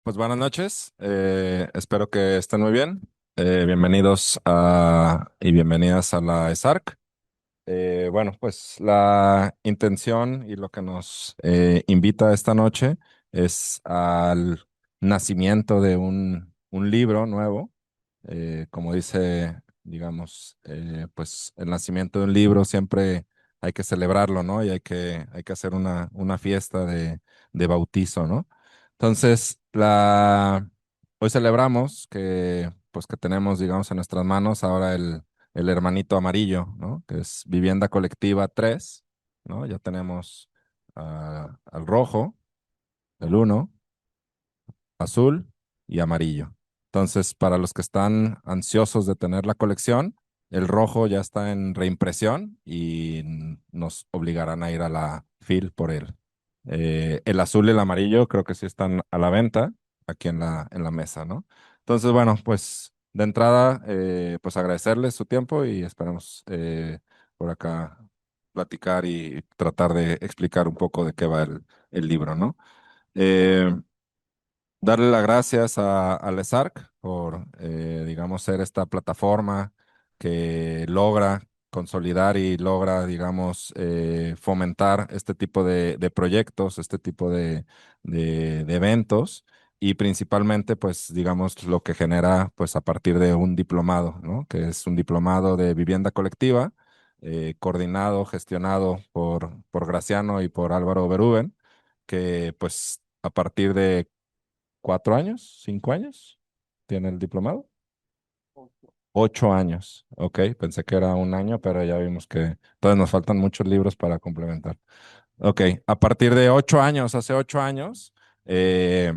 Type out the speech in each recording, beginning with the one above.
Pues buenas noches, espero que estén muy bien. Bienvenidos y bienvenidas a la ESARC. Bueno, pues la intención y lo que nos invita esta noche es al nacimiento de un libro nuevo. Como dice, digamos, pues el nacimiento de un libro siempre hay que celebrarlo, ¿no? Y hay que hacer una fiesta de bautizo, ¿no? Entonces, hoy celebramos pues que tenemos, digamos, en nuestras manos ahora el hermanito amarillo, ¿no? Que es Vivienda Colectiva 3, ¿no? Ya tenemos al rojo, el uno, azul y amarillo. Entonces, para los que están ansiosos de tener la colección, el rojo ya está en reimpresión y nos obligarán a ir a la FIL por él. El azul y el amarillo creo que sí están a la venta aquí en la mesa, ¿no? Entonces, bueno, pues de entrada, pues agradecerles su tiempo y esperamos por acá platicar y tratar de explicar un poco de qué va el libro, ¿no? Eh, Darle las gracias a LESARC por, digamos, ser esta plataforma que logra consolidar y logra, digamos, fomentar este tipo de proyectos, este tipo de eventos y principalmente, pues, digamos, lo que genera, pues, a partir de un diplomado, ¿no? Que es un diplomado de vivienda colectiva, coordinado, gestionado por Graciano y por Álvaro Berúben, que, pues, a partir de 4 años, 5 años, tiene el diplomado. 8 años, ok, pensé que era un año, pero ya vimos que todavía nos faltan muchos libros para complementar. Ok, a partir de 8 años, hace 8 años, eh,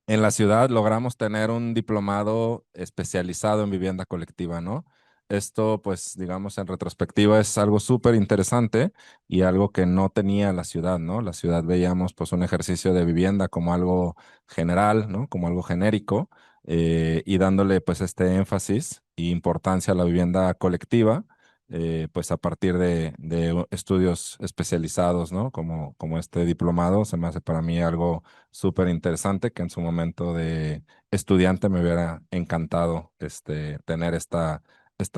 en la ciudad logramos tener un diplomado especializado en vivienda colectiva, ¿no? Esto, pues, digamos, en retrospectiva es algo súper interesante y algo que no tenía la ciudad, ¿no? La ciudad veíamos, pues, un ejercicio de vivienda como algo general, ¿no? Como algo genérico y dándole, pues, este énfasis e importancia a la vivienda colectiva. Pues a partir de estudios especializados, ¿no? Como este diplomado, se me hace para mí algo súper interesante que en su momento de estudiante me hubiera encantado tener esta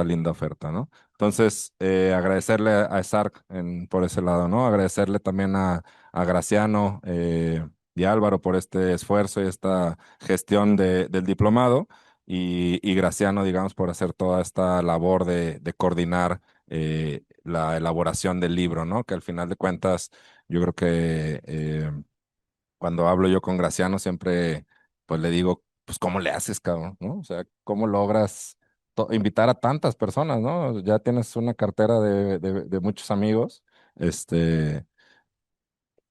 linda oferta, ¿no? Entonces, agradecerle a ESARC por ese lado, ¿no? Agradecerle también a Graciano y Álvaro por este esfuerzo y esta gestión del diplomado y Graciano, digamos, por hacer toda esta labor de coordinar la elaboración del libro, ¿no? Que al final de cuentas, yo creo que cuando hablo yo con Graciano siempre pues le digo, pues ¿cómo le haces, cabrón? ¿No? O sea, ¿cómo logras invitar a tantas personas, ¿no? Ya tienes una cartera de muchos amigos. Este,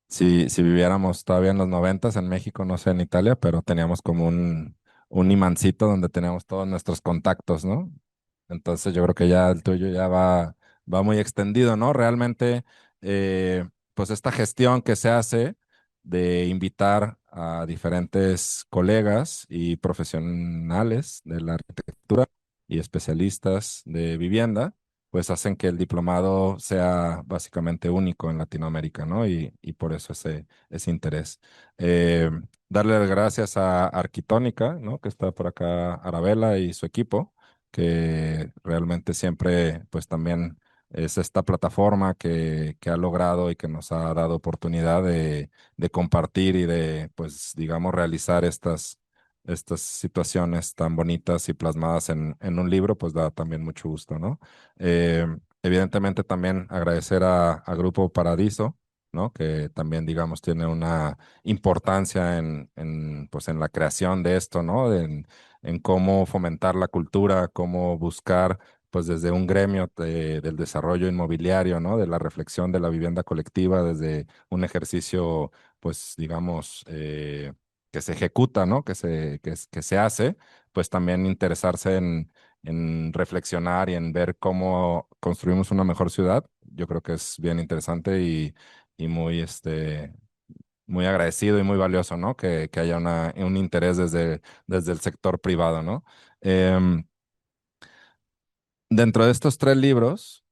si viviéramos todavía en los noventas en México, no sé, en Italia, pero teníamos como un imancito donde teníamos todos nuestros contactos, ¿no? Entonces yo creo que ya el tuyo ya va muy extendido, ¿no? Realmente, pues esta gestión que se hace de invitar a diferentes colegas y profesionales de la arquitectura y especialistas de vivienda, pues hacen que el diplomado sea básicamente único en Latinoamérica, ¿no? Y por eso ese interés. Eh, Darle las gracias a Arquitónica, ¿no? Que está por acá, Arabella y su equipo que realmente siempre, pues también es esta plataforma que ha logrado y que nos ha dado oportunidad de compartir y de, pues, digamos, realizar estas situaciones tan bonitas y plasmadas en un libro, pues da también mucho gusto, ¿no? Eh, Evidentemente también agradecer a Grupo Paradiso, ¿no? Que también, digamos, tiene una importancia pues, en la creación de esto, ¿no? En cómo fomentar la cultura, cómo buscar, pues desde un gremio del desarrollo inmobiliario, ¿no? De la reflexión de la vivienda colectiva, desde un ejercicio, pues digamos, que se ejecuta, ¿no? Que se hace, pues también interesarse en reflexionar y en ver cómo construimos una mejor ciudad. Yo creo que es bien interesante y muy agradecido y muy valioso, ¿no? Que haya un interés desde el sector privado, ¿no? Em, Dentro de estos tres libros,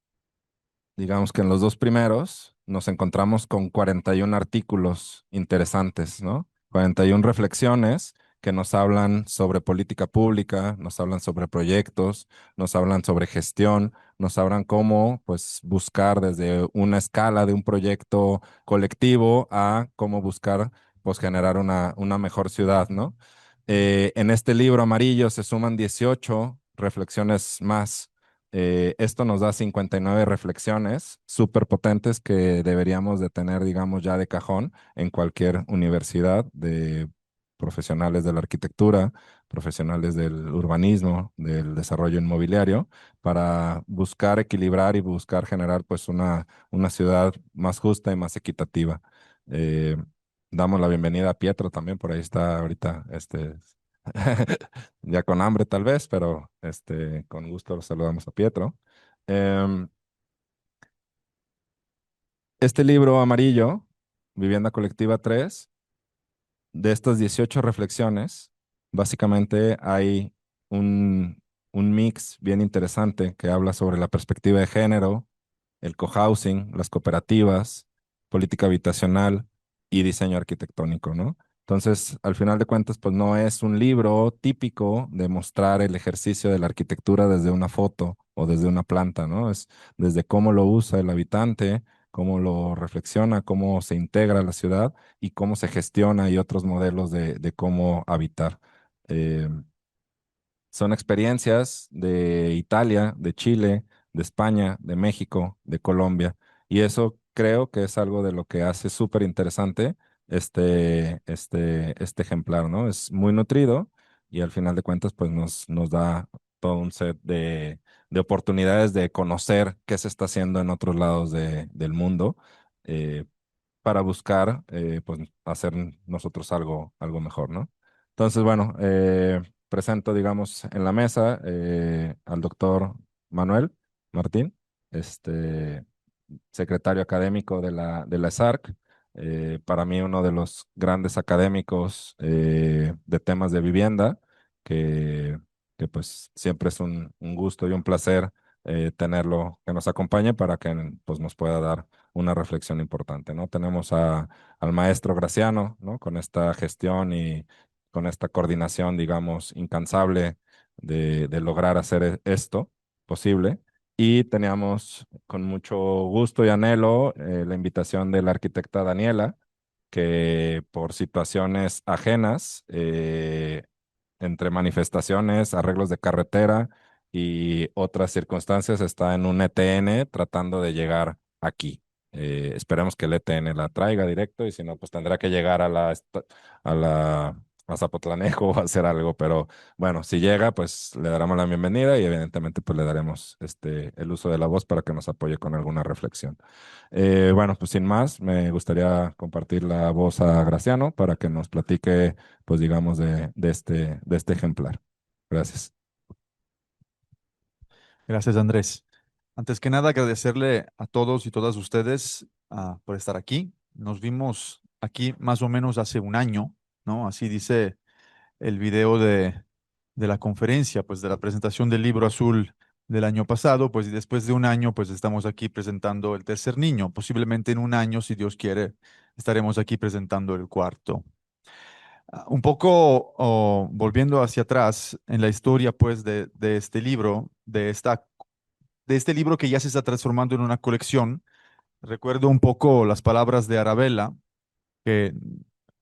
digamos que en los dos primeros nos encontramos con 41 artículos interesantes, ¿no? 41 reflexiones que nos hablan sobre política pública, nos hablan sobre proyectos, nos hablan sobre gestión, nos hablan cómo, pues, buscar desde una escala de un proyecto colectivo a cómo buscar, pues, generar una mejor ciudad, ¿no? En este libro amarillo se suman 18 reflexiones más. Esto nos da 59 reflexiones súper potentes que deberíamos de tener, digamos, ya de cajón en cualquier universidad de profesionales de la arquitectura, profesionales del urbanismo, del desarrollo inmobiliario, para buscar equilibrar y buscar generar pues una ciudad más justa y más equitativa. Eh, Damos la bienvenida a Pietro también, por ahí está ahorita, ya con hambre tal vez, pero con gusto saludamos a Pietro. Em, este libro amarillo, Vivienda Colectiva 3, de estas 18 reflexiones, básicamente hay un, un mix bien interesante que habla sobre la perspectiva de género, el cohousing, las cooperativas, política habitacional y diseño arquitectónico, ¿no? Entonces, al final de cuentas, pues no es un libro típico de mostrar el ejercicio de la arquitectura desde una foto o desde una planta, ¿no? Es desde cómo lo usa el habitante, cómo lo reflexiona, cómo se integra a la ciudad y cómo se gestiona y otros modelos de cómo habitar. Eh, Son experiencias de Italia, de Chile, de España, de México, de Colombia. Y eso creo que es algo de lo que hace súper interesante este ejemplar, ¿no? Es muy nutrido y al final de cuentas, pues nos da todo un set de oportunidades de conocer qué se está haciendo en otros lados del mundo. eh, para buscar, pues, hacer nosotros algo mejor, ¿no? Entonces, bueno, presento, digamos, en la mesa al doctor Manuel Martín, este, secretario académico de la ESARC, para mí uno de los grandes académicos de temas de vivienda, que, que pues siempre es un gusto y un placer tenerlo que nos acompañe para que pues, nos pueda dar una reflexión importante, ¿no? Tenemos al maestro Graciano, ¿no? Con esta gestión y con esta coordinación, digamos, incansable de lograr hacer esto posible. Y teníamos con mucho gusto y anhelo la invitación de la arquitecta Daniela, que por situaciones ajenas, entre manifestaciones, arreglos de carretera y otras circunstancias, está en un ETN tratando de llegar aquí. Esperemos que el ETN la traiga directo y si no, pues tendrá que llegar a la a Zapotlanejo o hacer algo, pero bueno, si llega, pues le daremos la bienvenida y evidentemente pues le daremos el uso de la voz para que nos apoye con alguna reflexión. Bueno, pues sin más, me gustaría compartir la voz a Graciano para que nos platique, pues digamos, de este ejemplar. Gracias. Gracias, Andrés. Antes que nada, agradecerle a todos y todas ustedes por estar aquí. Nos vimos aquí más o menos hace un año, ¿no? Así dice el video de la conferencia, pues de la presentación del libro azul del año pasado, pues y después de un año, pues estamos aquí presentando el tercer niño. Posiblemente en un año, si Dios quiere, estaremos aquí presentando el cuarto. Un poco volviendo hacia atrás en la historia, pues, de este libro, de este libro que ya se está transformando en una colección. Recuerdo un poco las palabras de Arabella, que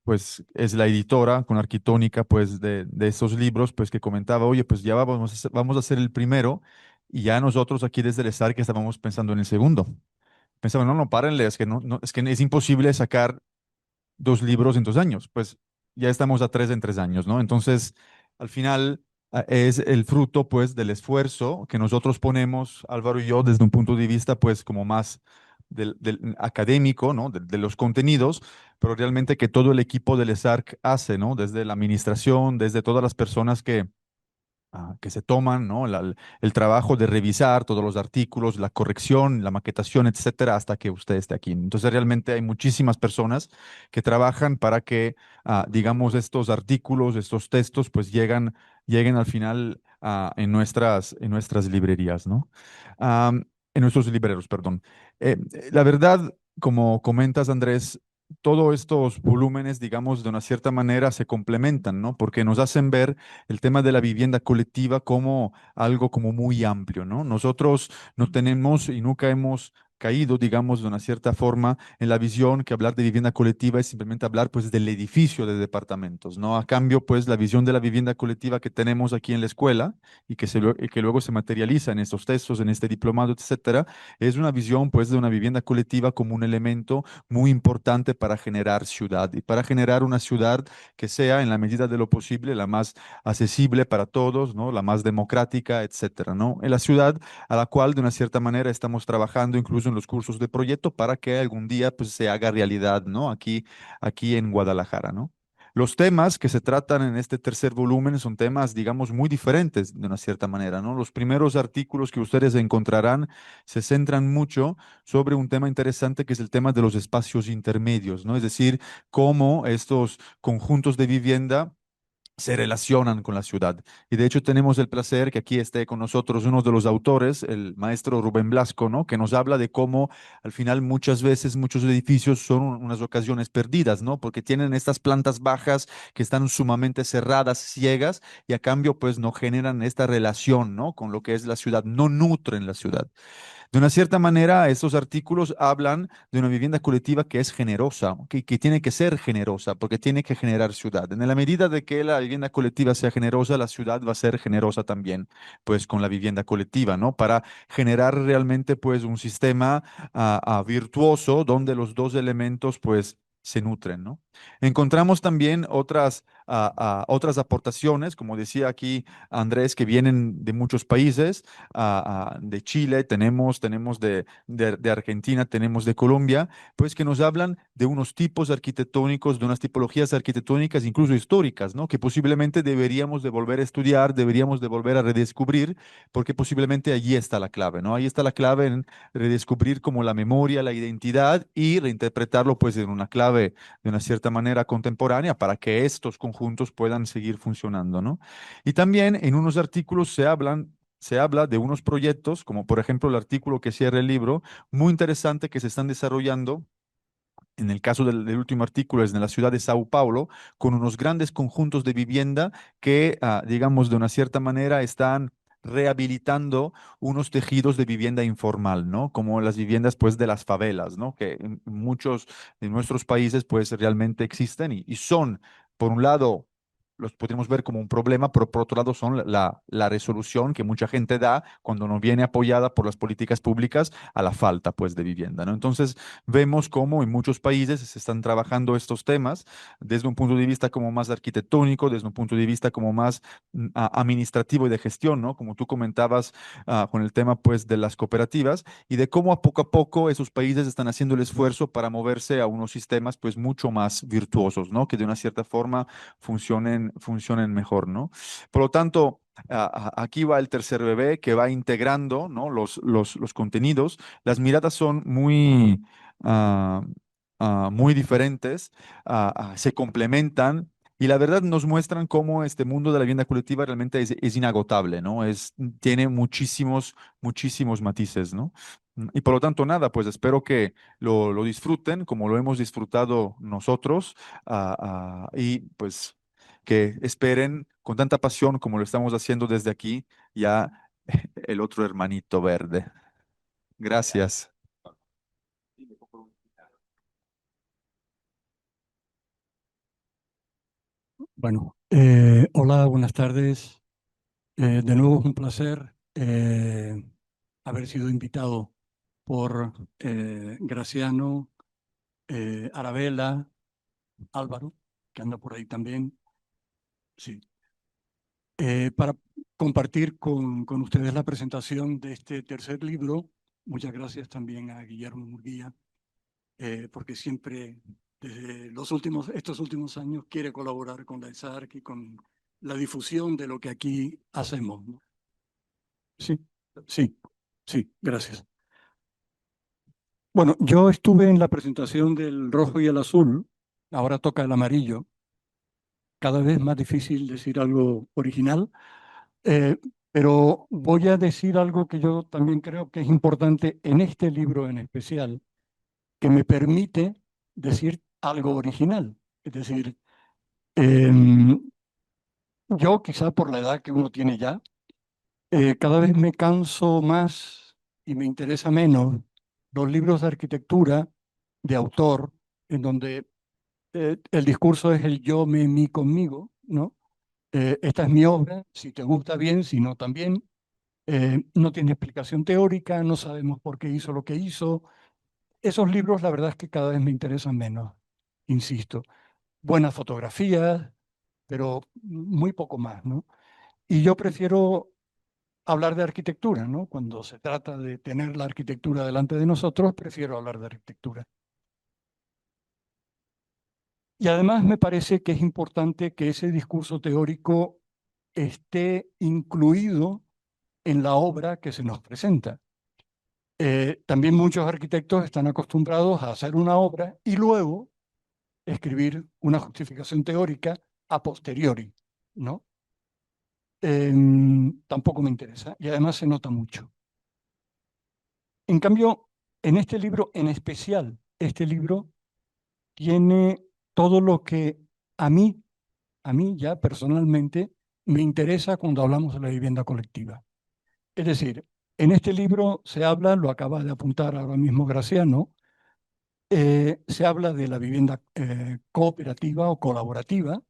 pues es la editora con Arquitónica pues de estos libros, pues que comentaba, oye, pues ya vamos a hacer el primero y ya nosotros aquí desde el ESAR que estábamos pensando en el segundo. Pensaba, no, no, párenle, es que es que es imposible sacar dos libros en 2 años, pues ya estamos a tres en 3 años, ¿no? Entonces, al final es el fruto, pues, del esfuerzo que nosotros ponemos, Álvaro y yo, desde un punto de vista, pues, como más del académico, ¿no? De los contenidos, pero realmente que todo el equipo del ESARC hace, ¿no? Desde la administración, desde todas las personas que se toman, ¿no? El trabajo de revisar todos los artículos, la corrección, la maquetación, etcétera, hasta que usted esté aquí. Entonces, realmente hay muchísimas personas que trabajan para que, digamos, estos artículos, estos textos, pues lleguen al final en nuestras librerías, ¿no? En nuestros libreros, perdón. La verdad, como comentas, Andrés, todos estos volúmenes, digamos, de una cierta manera se complementan, ¿no? Porque nos hacen ver el tema de la vivienda colectiva como algo como muy amplio, ¿no? Nosotros no tenemos y nunca hemos caído, digamos, de una cierta forma en la visión que hablar de vivienda colectiva es simplemente hablar, pues, del edificio de departamentos, ¿no? A cambio, pues, la visión de la vivienda colectiva que tenemos aquí en la escuela y y que luego se materializa en estos textos, en este diplomado, etcétera, es una visión, pues, de una vivienda colectiva como un elemento muy importante para generar ciudad y para generar una ciudad que sea en la medida de lo posible la más accesible para todos, ¿no? La más democrática, etcétera, ¿no? En la ciudad a la cual de una cierta manera estamos trabajando incluso en los cursos de proyecto para que algún día pues se haga realidad, ¿no? Aquí en Guadalajara, ¿no? Los temas que se tratan en este tercer volumen son temas, digamos, muy diferentes de una cierta manera, ¿no? Los primeros artículos que ustedes encontrarán se centran mucho sobre un tema interesante que es el tema de los espacios intermedios, ¿no? Es decir, cómo estos conjuntos de vivienda se relacionan con la ciudad. Y de hecho tenemos el placer que aquí esté con nosotros uno de los autores, el maestro Rubén Blasco, ¿no? Que nos habla de cómo al final muchas veces muchos edificios son unas ocasiones perdidas, ¿no? Porque tienen estas plantas bajas que están sumamente cerradas, ciegas, y a cambio pues no generan esta relación, ¿no? Con lo que es la ciudad, no nutren la ciudad. De una cierta manera, estos artículos hablan de una vivienda colectiva que es generosa, que tiene que ser generosa, porque tiene que generar ciudad. En la medida de que la vivienda colectiva sea generosa, la ciudad va a ser generosa también, pues con la vivienda colectiva, ¿no? Para generar realmente, pues, un sistema virtuoso donde los dos elementos, pues, se nutren, ¿no? Encontramos también otras aportaciones, como decía aquí Andrés, que vienen de muchos países de Chile, tenemos de Argentina, tenemos de Colombia, pues que nos hablan de unos tipos arquitectónicos, de unas tipologías arquitectónicas incluso históricas, ¿no? Que posiblemente deberíamos de volver a estudiar, deberíamos de volver a redescubrir, porque posiblemente allí está la clave, ¿no? Ahí está la clave en redescubrir como la memoria, la identidad y reinterpretarlo pues en una clave de una cierta manera contemporánea para que estos conjuntos puedan seguir funcionando, ¿no? Y también en unos artículos se habla de unos proyectos, como por ejemplo el artículo que cierra el libro, muy interesante que se están desarrollando. En el caso del último artículo es en la ciudad de Sao Paulo, con unos grandes conjuntos de vivienda que, digamos, de una cierta manera están rehabilitando unos tejidos de vivienda informal, ¿no? Como las viviendas, pues, de las favelas, ¿no? Que en muchos de nuestros países, pues, realmente existen y son, por un lado, los podemos ver como un problema, pero por otro lado son la resolución que mucha gente da cuando no viene apoyada por las políticas públicas a la falta, pues, de vivienda, ¿no? Entonces, vemos cómo en muchos países se están trabajando estos temas desde un punto de vista como más arquitectónico, desde un punto de vista como más administrativo y de gestión, ¿no? Como tú comentabas con el tema pues de las cooperativas y de cómo a poco esos países están haciendo el esfuerzo para moverse a unos sistemas pues mucho más virtuosos, ¿no? Que de una cierta forma funcionen mejor, ¿no? Por lo tanto, aquí va el tercer bebé que va integrando, ¿no? Los contenidos. Las miradas son ah, muy diferentes, se complementan y la verdad nos muestran cómo este mundo de la vivienda colectiva realmente es inagotable, ¿no? Tiene muchísimos matices, ¿no? Y por lo tanto, nada, pues espero que lo disfruten como lo hemos disfrutado nosotros y pues que esperen con tanta pasión como lo estamos haciendo desde aquí ya el otro hermanito verde. Gracias. Bueno, hola, buenas tardes. De nuevo es un placer haber sido invitado por Graciano, Arabella, Álvaro, que anda por ahí también, sí, para compartir con ustedes la presentación de este tercer libro. Muchas gracias también a Guillermo Murguía, porque siempre, desde estos últimos años, quiere colaborar con la ESARC y con la difusión de lo que aquí hacemos, ¿no? Sí, sí, sí, gracias. Bueno, yo estuve en la presentación del rojo y el azul, ahora toca el amarillo, cada vez más difícil decir algo original, eh, pero voy a decir algo que yo también creo que es importante en este libro en especial, que me permite decir algo original. Es decir, em, yo quizá por la edad que uno tiene ya, cada vez me canso más y me interesa menos los libros de arquitectura de autor, en donde el discurso es el yo, me, mí, conmigo, ¿no? Esta es mi obra, si te gusta bien, si no también. No tiene explicación teórica, no sabemos por qué hizo lo que hizo. Esos libros, la verdad es que cada vez me interesan menos, insisto. Buenas fotografías, pero muy poco más, ¿no? Y yo prefiero hablar de arquitectura, ¿no? Cuando se trata de tener la arquitectura delante de nosotros, prefiero hablar de arquitectura. Y además me parece que es importante que ese discurso teórico esté incluido en la obra que se nos presenta. También muchos arquitectos están acostumbrados a hacer una obra y luego escribir una justificación teórica a posteriori, ¿no? Tampoco me interesa y además se nota mucho. En cambio, en este libro en especial, este libro tiene todo lo que a mí, a mí ya personalmente, me interesa cuando hablamos de la vivienda colectiva. Es decir, en este libro se habla, lo acaba de apuntar ahora mismo Graciano, se habla de la vivienda cooperativa o colaborativa,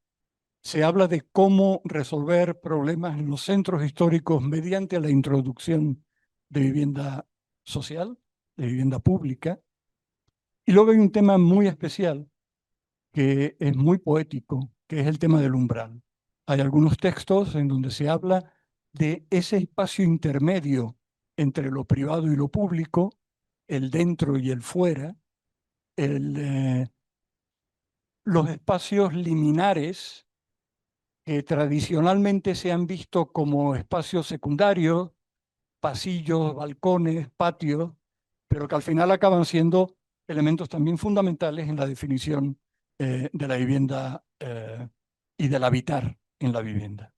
se habla de cómo resolver problemas en los centros históricos mediante la introducción de vivienda social, de vivienda pública. Y luego hay un tema muy especial que es muy poético, que es el tema del umbral. Hay algunos textos en donde se habla de ese espacio intermedio entre lo privado y lo público, el dentro y el fuera, el, los espacios liminares que tradicionalmente se han visto como espacios secundarios, pasillos, balcones, patios, pero que al final acaban siendo elementos también fundamentales en la definición de la vivienda y del habitar en la vivienda.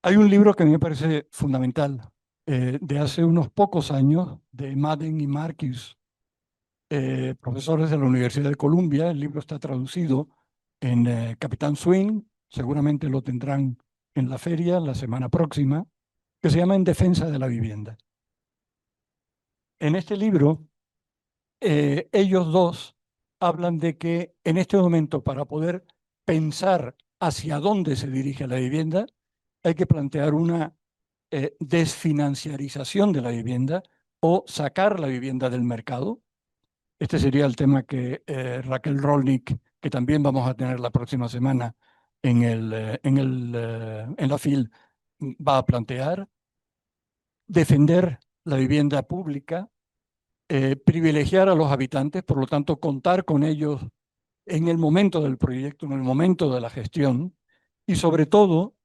Hay un libro que a mí me parece fundamental, de hace unos pocos años, de Madden y Marcus, profesores de la Universidad de Columbia. El libro está traducido en Capitán Swing, seguramente lo tendrán en la feria la semana próxima, que se llama En defensa de la vivienda. En este libro, ellos dos hablan de que en este momento, para poder pensar hacia dónde se dirige la vivienda, hay que plantear una desfinanciarización de la vivienda o sacar la vivienda del mercado. Este sería el tema que Raquel Rolnick, que también vamos a tener la próxima semana en la FIL, va a plantear. Defender la vivienda pública, privilegiar a los habitantes, por lo tanto, contar con ellos en el momento del proyecto, en el momento de la gestión, y sobre todo,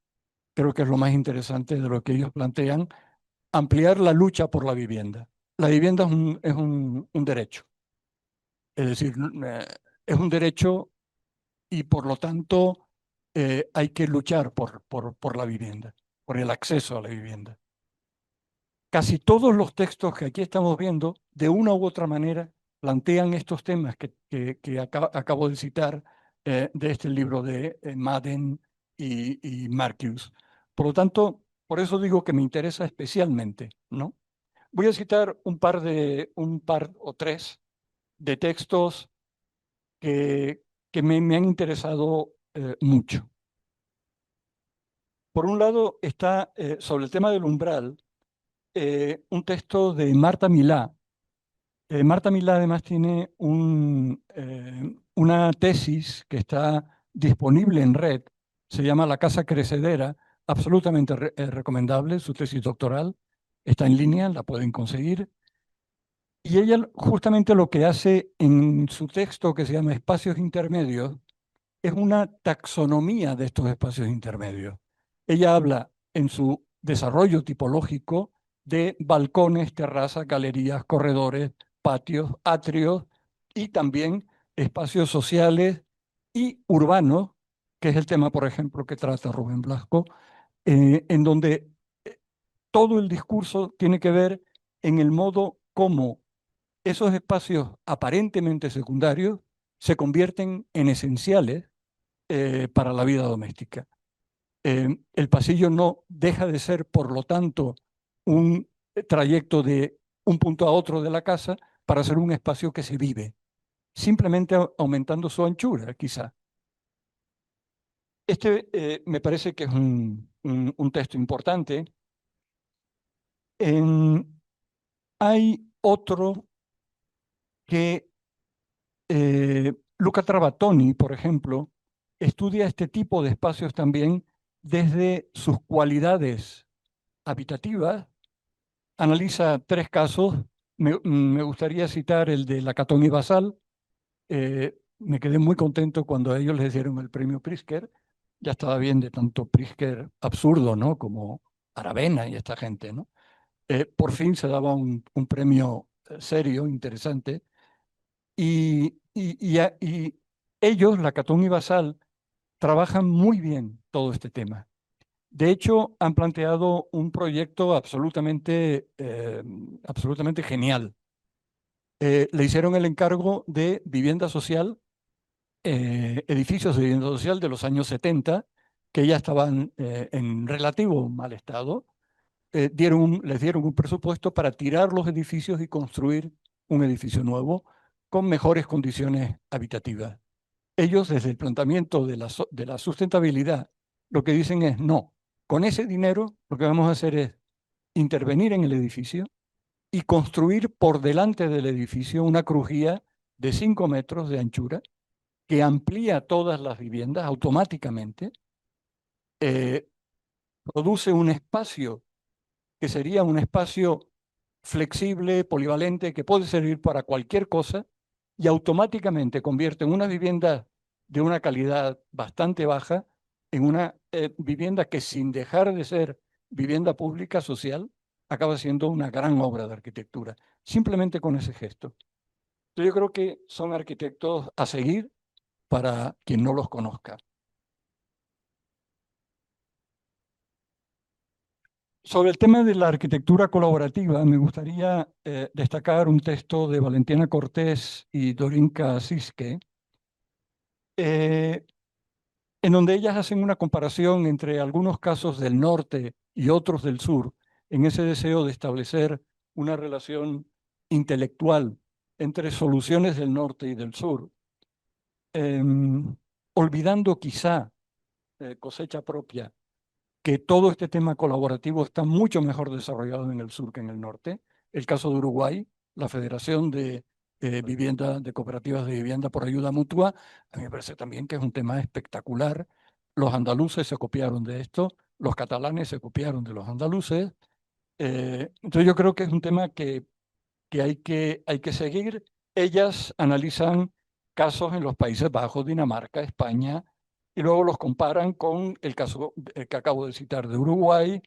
creo que es lo más interesante de lo que ellos plantean, ampliar la lucha por la vivienda. La vivienda es un derecho, es decir, es un derecho y por lo tanto hay que luchar por la vivienda, por el acceso a la vivienda. Casi todos los textos que aquí estamos viendo, de una u otra manera, plantean estos temas que acabo de citar de este libro de Madden y Marcus. Por lo tanto, por eso digo que me interesa especialmente, ¿no? Voy a citar un par o tres de textos que me han interesado mucho. Por un lado está sobre el tema del umbral, un texto de Marta Milá. Marta Milá además tiene una tesis que está disponible en red, se llama La Casa Crecedera, absolutamente recomendable, su tesis doctoral, está en línea, la pueden conseguir. Y ella justamente lo que hace en su texto que se llama Espacios Intermedios es una taxonomía de estos espacios intermedios. Ella habla en su desarrollo tipológico de balcones, terrazas, galerías, corredores, patios, atrios y también espacios sociales y urbanos, que es el tema, por ejemplo, que trata Rubén Blasco, en donde todo el discurso tiene que ver en el modo como esos espacios aparentemente secundarios se convierten en esenciales para la vida doméstica. El pasillo no deja de ser, por lo tanto, un trayecto de un punto a otro de la casa para ser un espacio que se vive, simplemente aumentando su anchura, quizá. Este me parece que es un texto importante. Hay otro que Luca Trabatoni, por ejemplo, estudia este tipo de espacios también desde sus cualidades habitativas. Analiza 3 casos. Me gustaría citar el de Lacaton y Basal. Me quedé muy contento cuando a ellos les dieron el premio Pritzker. Ya estaba bien de tanto Pritzker absurdo, ¿no? Como Aravena y esta gente, ¿no? Por fin se daba un premio serio, interesante. Y ellos, Lacaton y Basal, trabajan muy bien todo este tema. De hecho, han planteado un proyecto absolutamente genial. Le hicieron el encargo de vivienda social, edificios de vivienda social de los años 70, que ya estaban en relativo mal estado. Les dieron un presupuesto para tirar los edificios y construir un edificio nuevo con mejores condiciones habitativas. Ellos, desde el planteamiento de la sustentabilidad, lo que dicen es, no, con ese dinero lo que vamos a hacer es intervenir en el edificio y construir por delante del edificio una crujía de 5 metros de anchura que amplía todas las viviendas automáticamente, eh, produce un espacio que sería un espacio flexible, polivalente, que puede servir para cualquier cosa y automáticamente convierte en una vivienda de una calidad bastante baja en una vivienda que, sin dejar de ser vivienda pública social, acaba siendo una gran obra de arquitectura, simplemente con ese gesto. Yo creo que son arquitectos a seguir para quien no los conozca. Sobre el tema de la arquitectura colaborativa, me gustaría destacar un texto de Valentina Cortés y Dorinka Siske, eh, en donde ellas hacen una comparación entre algunos casos del norte y otros del sur, en ese deseo de establecer una relación intelectual entre soluciones del norte y del sur, olvidando quizá, cosecha propia, que todo este tema colaborativo está mucho mejor desarrollado en el sur que en el norte. El caso de Uruguay, la Federación de Vivienda, de Cooperativas de Vivienda por Ayuda Mutua, a mí me parece también que es un tema espectacular. Los andaluces se copiaron de esto, los catalanes se copiaron de los andaluces. Entonces yo creo que es un tema que hay que seguir. Ellas analizan casos en los Países Bajos, Dinamarca, España, y luego los comparan con el caso que acabo de citar de Uruguay,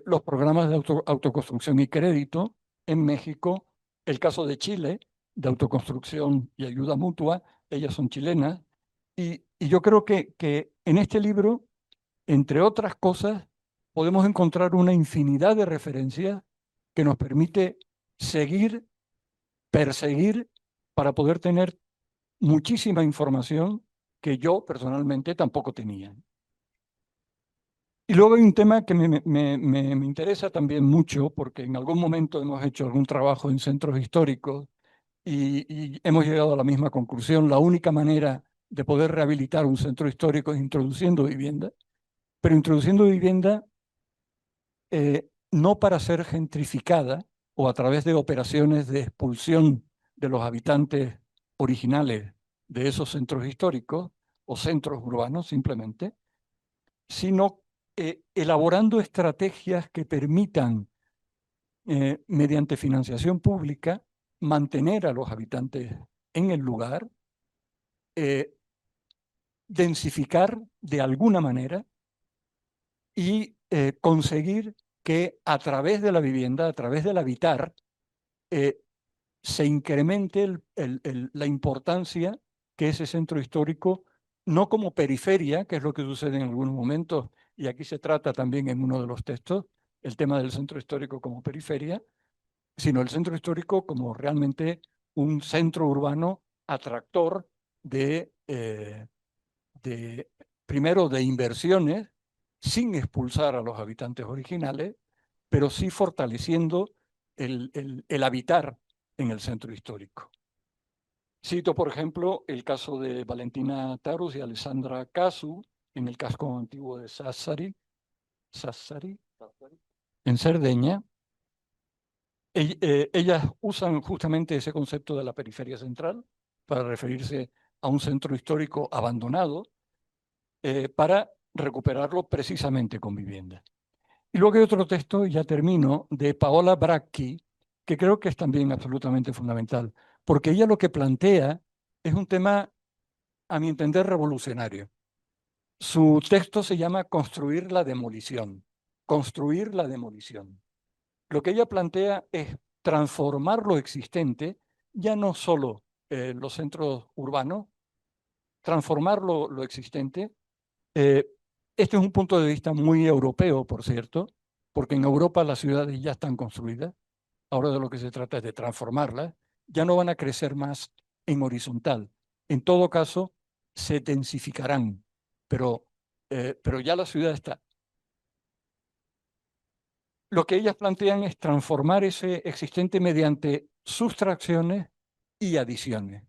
los programas de autoconstrucción y crédito en México, el caso de Chile, de autoconstrucción y ayuda mutua, ellas son chilenas, y yo creo que en este libro, entre otras cosas, podemos encontrar una infinidad de referencias que nos permite seguir, perseguir, para poder tener muchísima información que yo personalmente tampoco tenía. Y luego hay un tema que me interesa también mucho, porque en algún momento hemos hecho algún trabajo en centros históricos y hemos llegado a la misma conclusión. La única manera de poder rehabilitar un centro histórico es introduciendo vivienda, pero introduciendo vivienda no para ser gentrificada o a través de operaciones de expulsión de los habitantes originales de esos centros históricos o centros urbanos simplemente, sino elaborando estrategias que permitan, mediante financiación pública, mantener a los habitantes en el lugar, eh, densificar de alguna manera y conseguir que a través de la vivienda, a través del habitar, eh, se incremente la importancia que ese centro histórico, no como periferia, que es lo que sucede en algunos momentos, y aquí se trata también en uno de los textos, el tema del centro histórico como periferia, sino el centro histórico como realmente un centro urbano atractor primero de inversiones, sin expulsar a los habitantes originales, pero sí fortaleciendo el habitar en el centro histórico. Cito, por ejemplo, el caso de Valentina Tarus y Alessandra Casu en el casco antiguo de Sassari, en Cerdeña. Ellas usan justamente ese concepto de la periferia central para referirse a un centro histórico abandonado, para recuperarlo precisamente con vivienda. Y luego hay otro texto, y ya termino, de Paola Bracchi, que creo que es también absolutamente fundamental, porque ella lo que plantea es un tema, a mi entender, revolucionario. Su texto se llama Construir la demolición. Construir la demolición. Lo que ella plantea es transformar lo existente, ya no solo los centros urbanos, transformar lo existente. Eh, este es un punto de vista muy europeo, por cierto, porque en Europa las ciudades ya están construidas. Ahora de lo que se trata es de transformarlas. Ya no van a crecer más en horizontal. En todo caso, se densificarán, pero ya la ciudad está. Lo que ellas plantean es transformar ese existente mediante sustracciones y adiciones.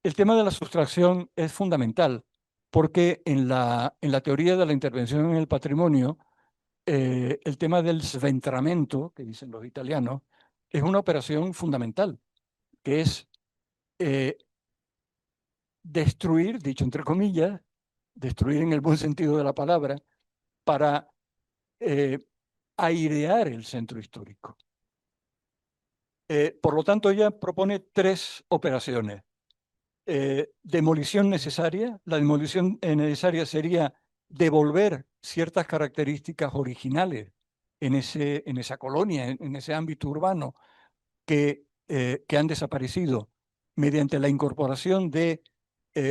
El tema de la sustracción es fundamental porque en la teoría de la intervención en el patrimonio, el tema del sventramento, que dicen los italianos, es una operación fundamental, que es eh, destruir, dicho entre comillas, destruir en el buen sentido de la palabra, para eh, airear el centro histórico. Por lo tanto, ella propone tres operaciones. Demolición necesaria. La demolición necesaria sería devolver ciertas características originales en esa colonia, en ese ámbito urbano que han desaparecido mediante la incorporación de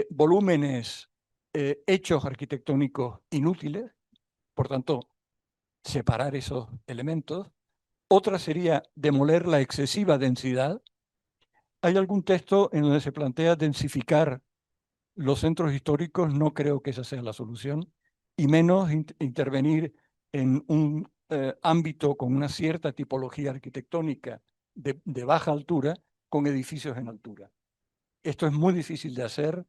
volúmenes, hechos arquitectónicos inútiles, por tanto, separar esos elementos. Otra sería demoler la excesiva densidad. ¿Hay algún texto en donde se plantea densificar los centros históricos? No creo que esa sea la solución, y menos intervenir en un ámbito con una cierta tipología arquitectónica de baja altura con edificios en altura. Esto es muy difícil de hacer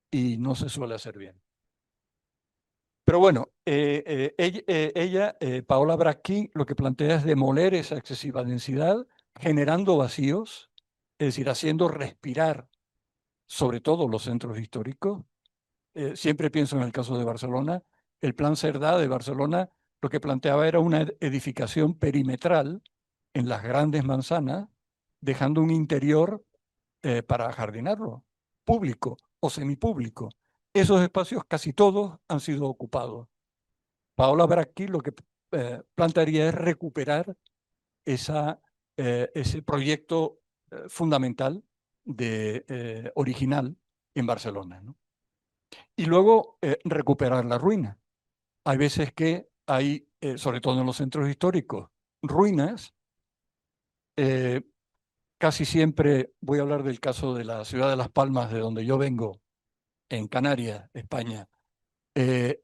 y no se suele hacer bien. Pero bueno, ella, Paola Bracchi, lo que plantea es demoler esa excesiva densidad, generando vacíos, es decir, haciendo respirar sobre todo los centros históricos. Siempre pienso en el caso de Barcelona. El Plan Cerdá de Barcelona lo que planteaba era una edificación perimetral en las grandes manzanas, dejando un interior para jardinarlo, público o semipúblico. Esos espacios casi todos han sido ocupados. Paola Bracchi lo que plantearía es recuperar ese proyecto fundamental original en Barcelona, ¿no? Y luego recuperar la ruina. Hay veces que hay, sobre todo en los centros históricos, ruinas. eh, Casi siempre voy a hablar del caso de la ciudad de Las Palmas, de donde yo vengo, en Canarias, España. Eh,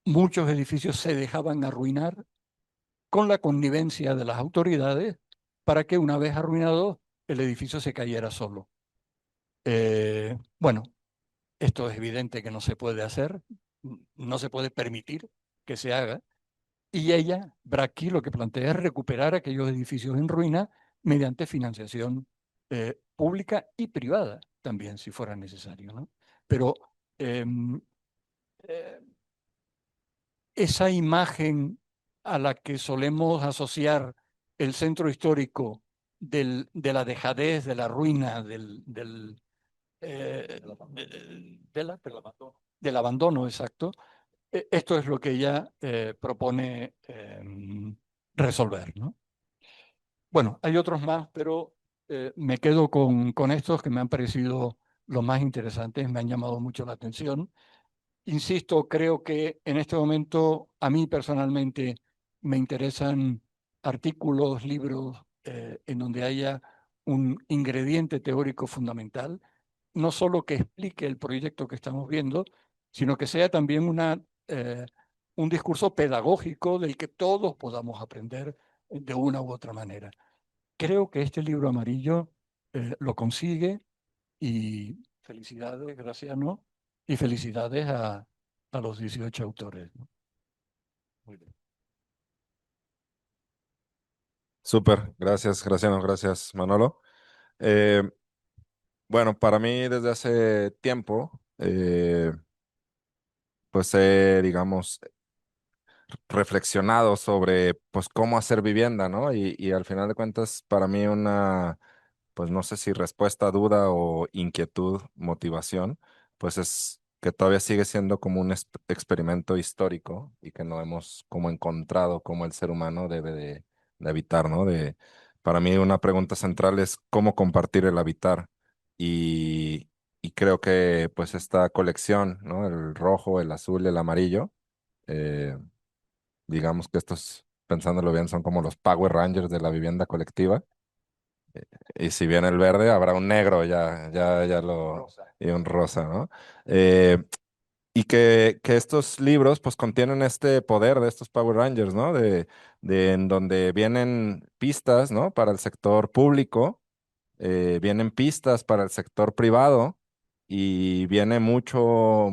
Muchos edificios se dejaban arruinar con la connivencia de las autoridades para que una vez arruinado el edificio se cayera solo. Bueno, esto es evidente que no se puede hacer, no se puede permitir que se haga. Y ella, Bracchi, lo que plantea es recuperar aquellos edificios en ruina mediante financiación pública y privada también, si fuera necesario, ¿no? Pero em, eh, esa imagen a la que solemos asociar el centro histórico de la dejadez, de la ruina, eh, del abandono, exacto. Esto es lo que ella propone resolver, ¿no? Bueno, hay otros más, pero me quedo con estos que me han parecido los más interesantes, me han llamado mucho la atención. Insisto, creo que en este momento a mí personalmente me interesan artículos, libros en donde haya un ingrediente teórico fundamental, no solo que explique el proyecto que estamos viendo, sino que sea también un discurso pedagógico del que todos podamos aprender de una u otra manera. Creo que este libro amarillo lo consigue y felicidades, Graciano, y felicidades a los 18 autores, ¿no? Muy bien. Súper, gracias, Graciano, gracias, Manolo. Eh, bueno, para mí desde hace tiempo, pues he, digamos, reflexionado sobre, pues, cómo hacer vivienda, ¿no? Y al final de cuentas, para mí una, pues, no sé si respuesta, duda o inquietud, motivación, pues es que todavía sigue siendo como un experimento histórico y que no hemos como encontrado cómo el ser humano debe de habitar, ¿no? Para mí una pregunta central es cómo compartir el habitar. Y, y creo que pues esta colección, ¿no? El rojo, el azul, el amarillo, eh, digamos que estos, pensándolo bien, son como los Power Rangers de la vivienda colectiva. Y si viene el verde, habrá un negro, ya lo, y un rosa, ¿no? Eh, y que estos libros, pues, contienen este poder de estos Power Rangers, ¿no? De en donde vienen pistas, ¿no? Para el sector público, vienen pistas para el sector privado y viene mucho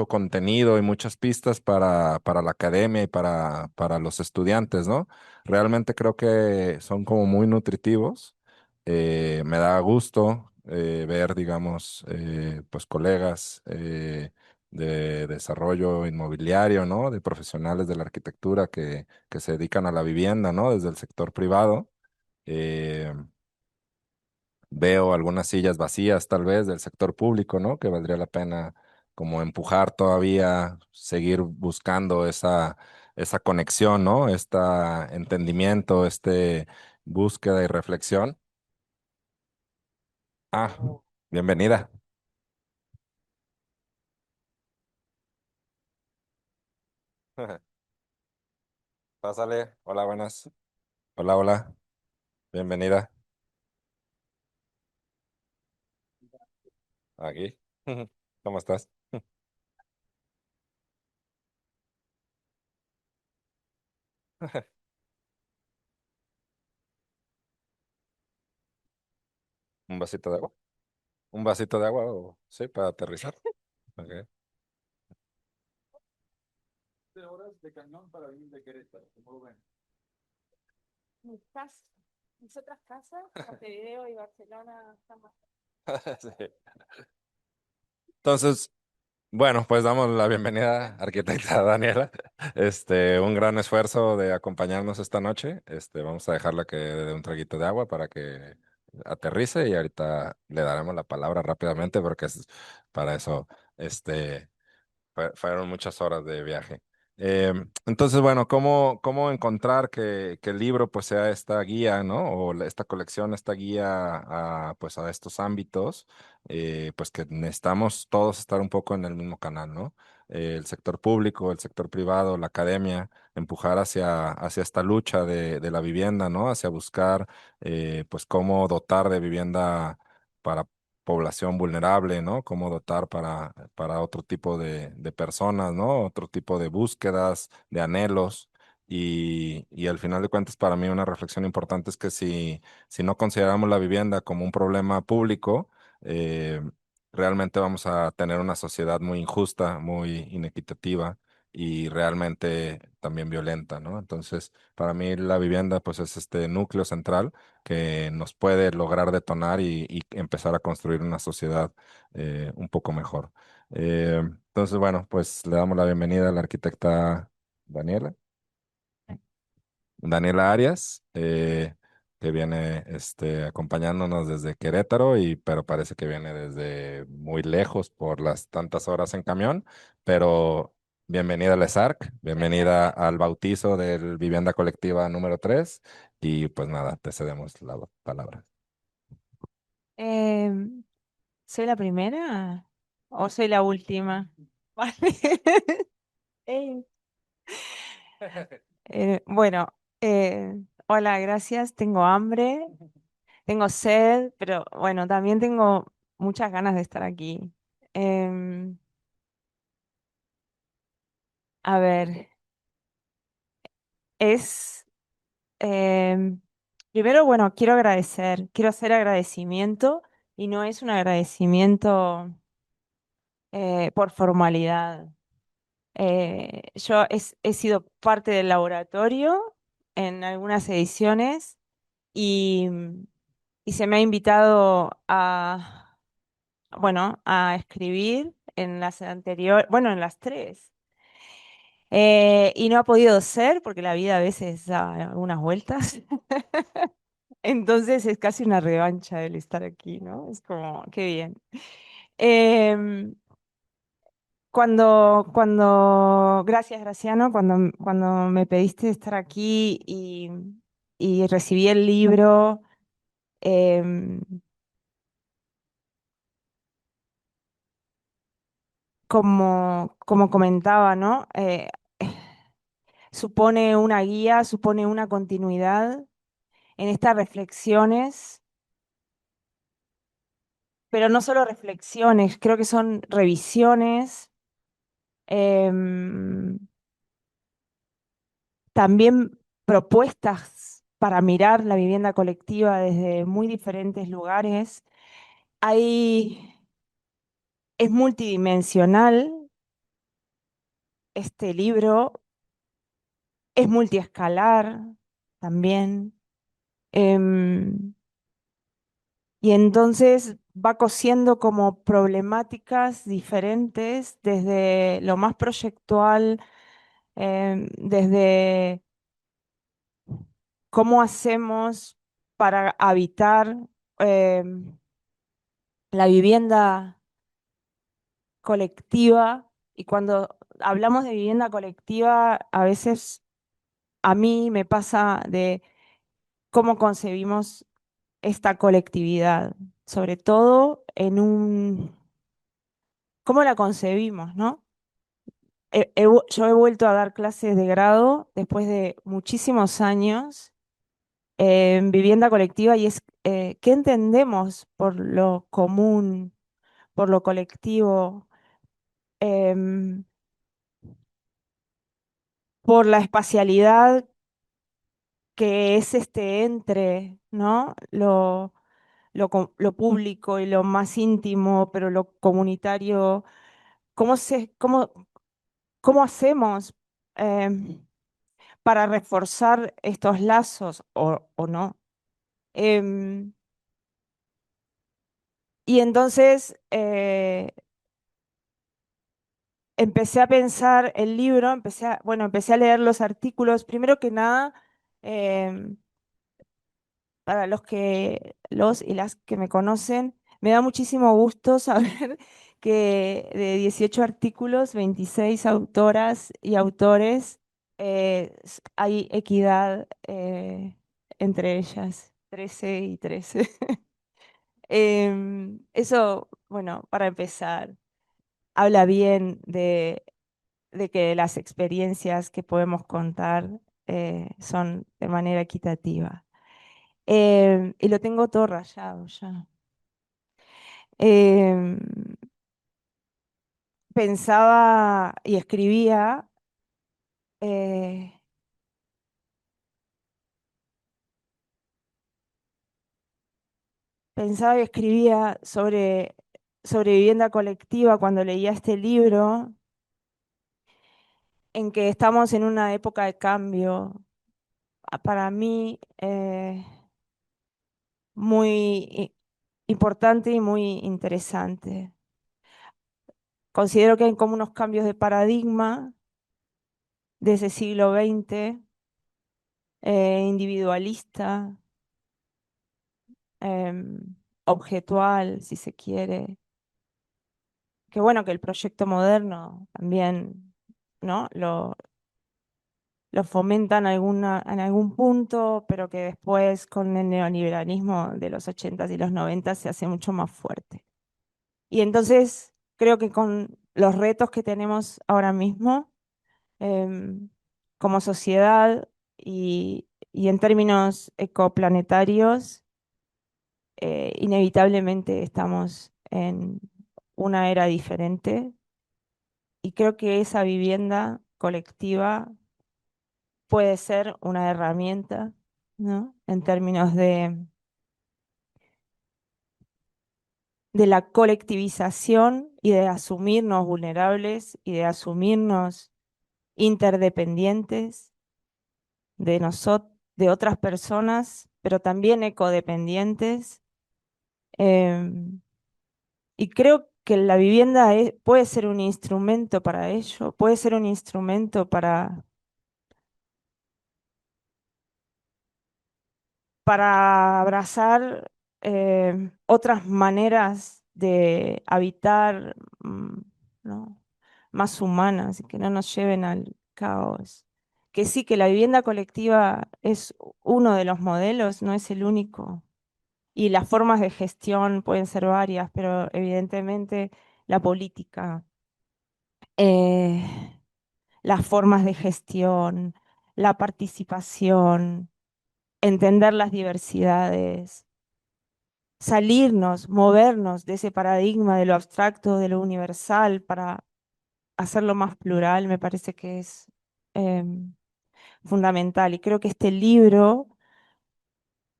contenido y muchas pistas para la academia y para los estudiantes, ¿no? Realmente creo que son como muy nutritivos. Me da gusto ver, digamos, pues colegas de desarrollo inmobiliario, ¿no? De profesionales de la arquitectura que se dedican a la vivienda, ¿no? Desde el sector privado. Eh, Veo algunas sillas vacías, tal vez, del sector público, ¿no? Que valdría la pena como empujar todavía, seguir buscando esa conexión, ¿no? Este entendimiento, búsqueda y reflexión. Ah, bienvenida. Pásale. Hola, buenas. Hola, hola. Bienvenida. Aquí. ¿Cómo estás? ¿Un vasito de agua? ¿Un vasito de agua o sí, para aterrizar? Ok. De horas de cañón para venir de Querétaro, como lo ven. Mis casas, mis otras casas, Montevideo y Barcelona están más. Sí. Entonces, bueno, pues damos la bienvenida, arquitecta Daniela. Un gran esfuerzo de acompañarnos esta noche. Vamos a dejarla que dé un traguito de agua para que aterrice y ahorita le daremos la palabra rápidamente porque es para eso, este, fueron muchas horas de viaje. Entonces, bueno, ¿cómo encontrar que el libro pues sea esta guía, ¿no? O esta colección, esta guía pues a estos ámbitos, pues que necesitamos todos estar un poco en el mismo canal, ¿no? El sector público, el sector privado, la academia, empujar hacia esta lucha de la vivienda, ¿no? Hacia buscar pues cómo dotar de vivienda para población vulnerable, ¿no? Cómo dotar para otro tipo de personas, ¿no? Otro tipo de búsquedas, de anhelos. Y al final de cuentas, para mí una reflexión importante es que si no consideramos la vivienda como un problema público, eh, realmente vamos a tener una sociedad muy injusta, muy inequitativa y realmente también violenta, ¿no? Entonces, para mí la vivienda, pues es este núcleo central que nos puede lograr detonar y empezar a construir una sociedad un poco mejor. Entonces, bueno, pues le damos la bienvenida a la arquitecta Daniela, Daniela Arias, que viene acompañándonos desde Querétaro, pero parece que viene desde muy lejos por las tantas horas en camión, pero bienvenida a la ESARC, bienvenida al bautizo del Vivienda Colectiva número 3 y pues nada, te cedemos la palabra. Em, ¿Soy la primera o soy la última? Vale. Eh, bueno, hola, gracias. Tengo hambre, tengo sed, pero bueno, también tengo muchas ganas de estar aquí. Em, a ver, es... em, primero, bueno, quiero hacer agradecimiento y no es un agradecimiento por formalidad. He sido parte del laboratorio en algunas ediciones y, y se me ha invitado a, bueno, a escribir en las anteriores, bueno, en las tres. Y no ha podido ser porque la vida a veces da algunas vueltas. Entonces es casi una revancha el estar aquí, ¿no? Es como, qué bien. Em, gracias, Graciano, cuando me pediste estar aquí y recibí el libro, em, como comentaba, ¿no? Supone una guía, supone una continuidad en estas reflexiones, pero no solo reflexiones, creo que son revisiones, em, también propuestas para mirar la vivienda colectiva desde muy diferentes lugares. Hay, es multidimensional este libro, es multiescalar también. em, y entonces va cosiendo como problemáticas diferentes desde lo más proyectual, desde cómo hacemos para habitar em, la vivienda colectiva. Y cuando hablamos de vivienda colectiva, a veces a mí me pasa de cómo concebimos esta colectividad, sobre todo cómo la concebimos, ¿no? Yo he vuelto a dar clases de grado después de muchísimos años en vivienda colectiva y es qué entendemos por lo común, por lo colectivo, em, por la espacialidad que es este entre, ¿no? Lo público y lo más íntimo, pero lo comunitario. ¿Cómo cómo hacemos em, para reforzar estos lazos o no? Em, y entonces empecé a pensar el libro, bueno, empecé a leer los artículos. Primero que nada, em, para los y las que me conocen, me da muchísimo gusto saber que de 18 artículos, 26 autoras y autores, hay equidad entre ellas, 13 y 13. Eso, bueno, para empezar, habla bien de que las experiencias que podemos contar son de manera equitativa. Y lo tengo todo rayado ya. Em, Pensaba y escribía, eh, pensaba y escribía sobre vivienda colectiva cuando leía este libro, en que estamos en una época de cambio, para mí muy importante y muy interesante. Considero que hay como unos cambios de paradigma de ese siglo XX, individualista, objetual, si se quiere. Que bueno, que el proyecto moderno también, ¿no? Lo fomenta en algún punto, pero que después con el neoliberalismo de los 80s y los 90s se hace mucho más fuerte. Y entonces creo que con los retos que tenemos ahora mismo, em, como sociedad y en términos ecoplanetarios, inevitablemente estamos en una era diferente y creo que esa vivienda colectiva puede ser una herramienta, ¿no? En términos de la colectivización y de asumirnos vulnerables y de asumirnos interdependientes de nosotros, de otras personas, pero también ecodependientes. Em, y creo que la vivienda puede ser un instrumento para ello, puede ser un instrumento para abrazar otras maneras de habitar, ¿no? Más humanas y que no nos lleven al caos. Que sí, que la vivienda colectiva es uno de los modelos, no es el único. Y las formas de gestión pueden ser varias, pero evidentemente la política, eh, las formas de gestión, la participación, entender las diversidades, salirnos, movernos de ese paradigma de lo abstracto, de lo universal, para hacerlo más plural, me parece que es fundamental. Y creo que este libro,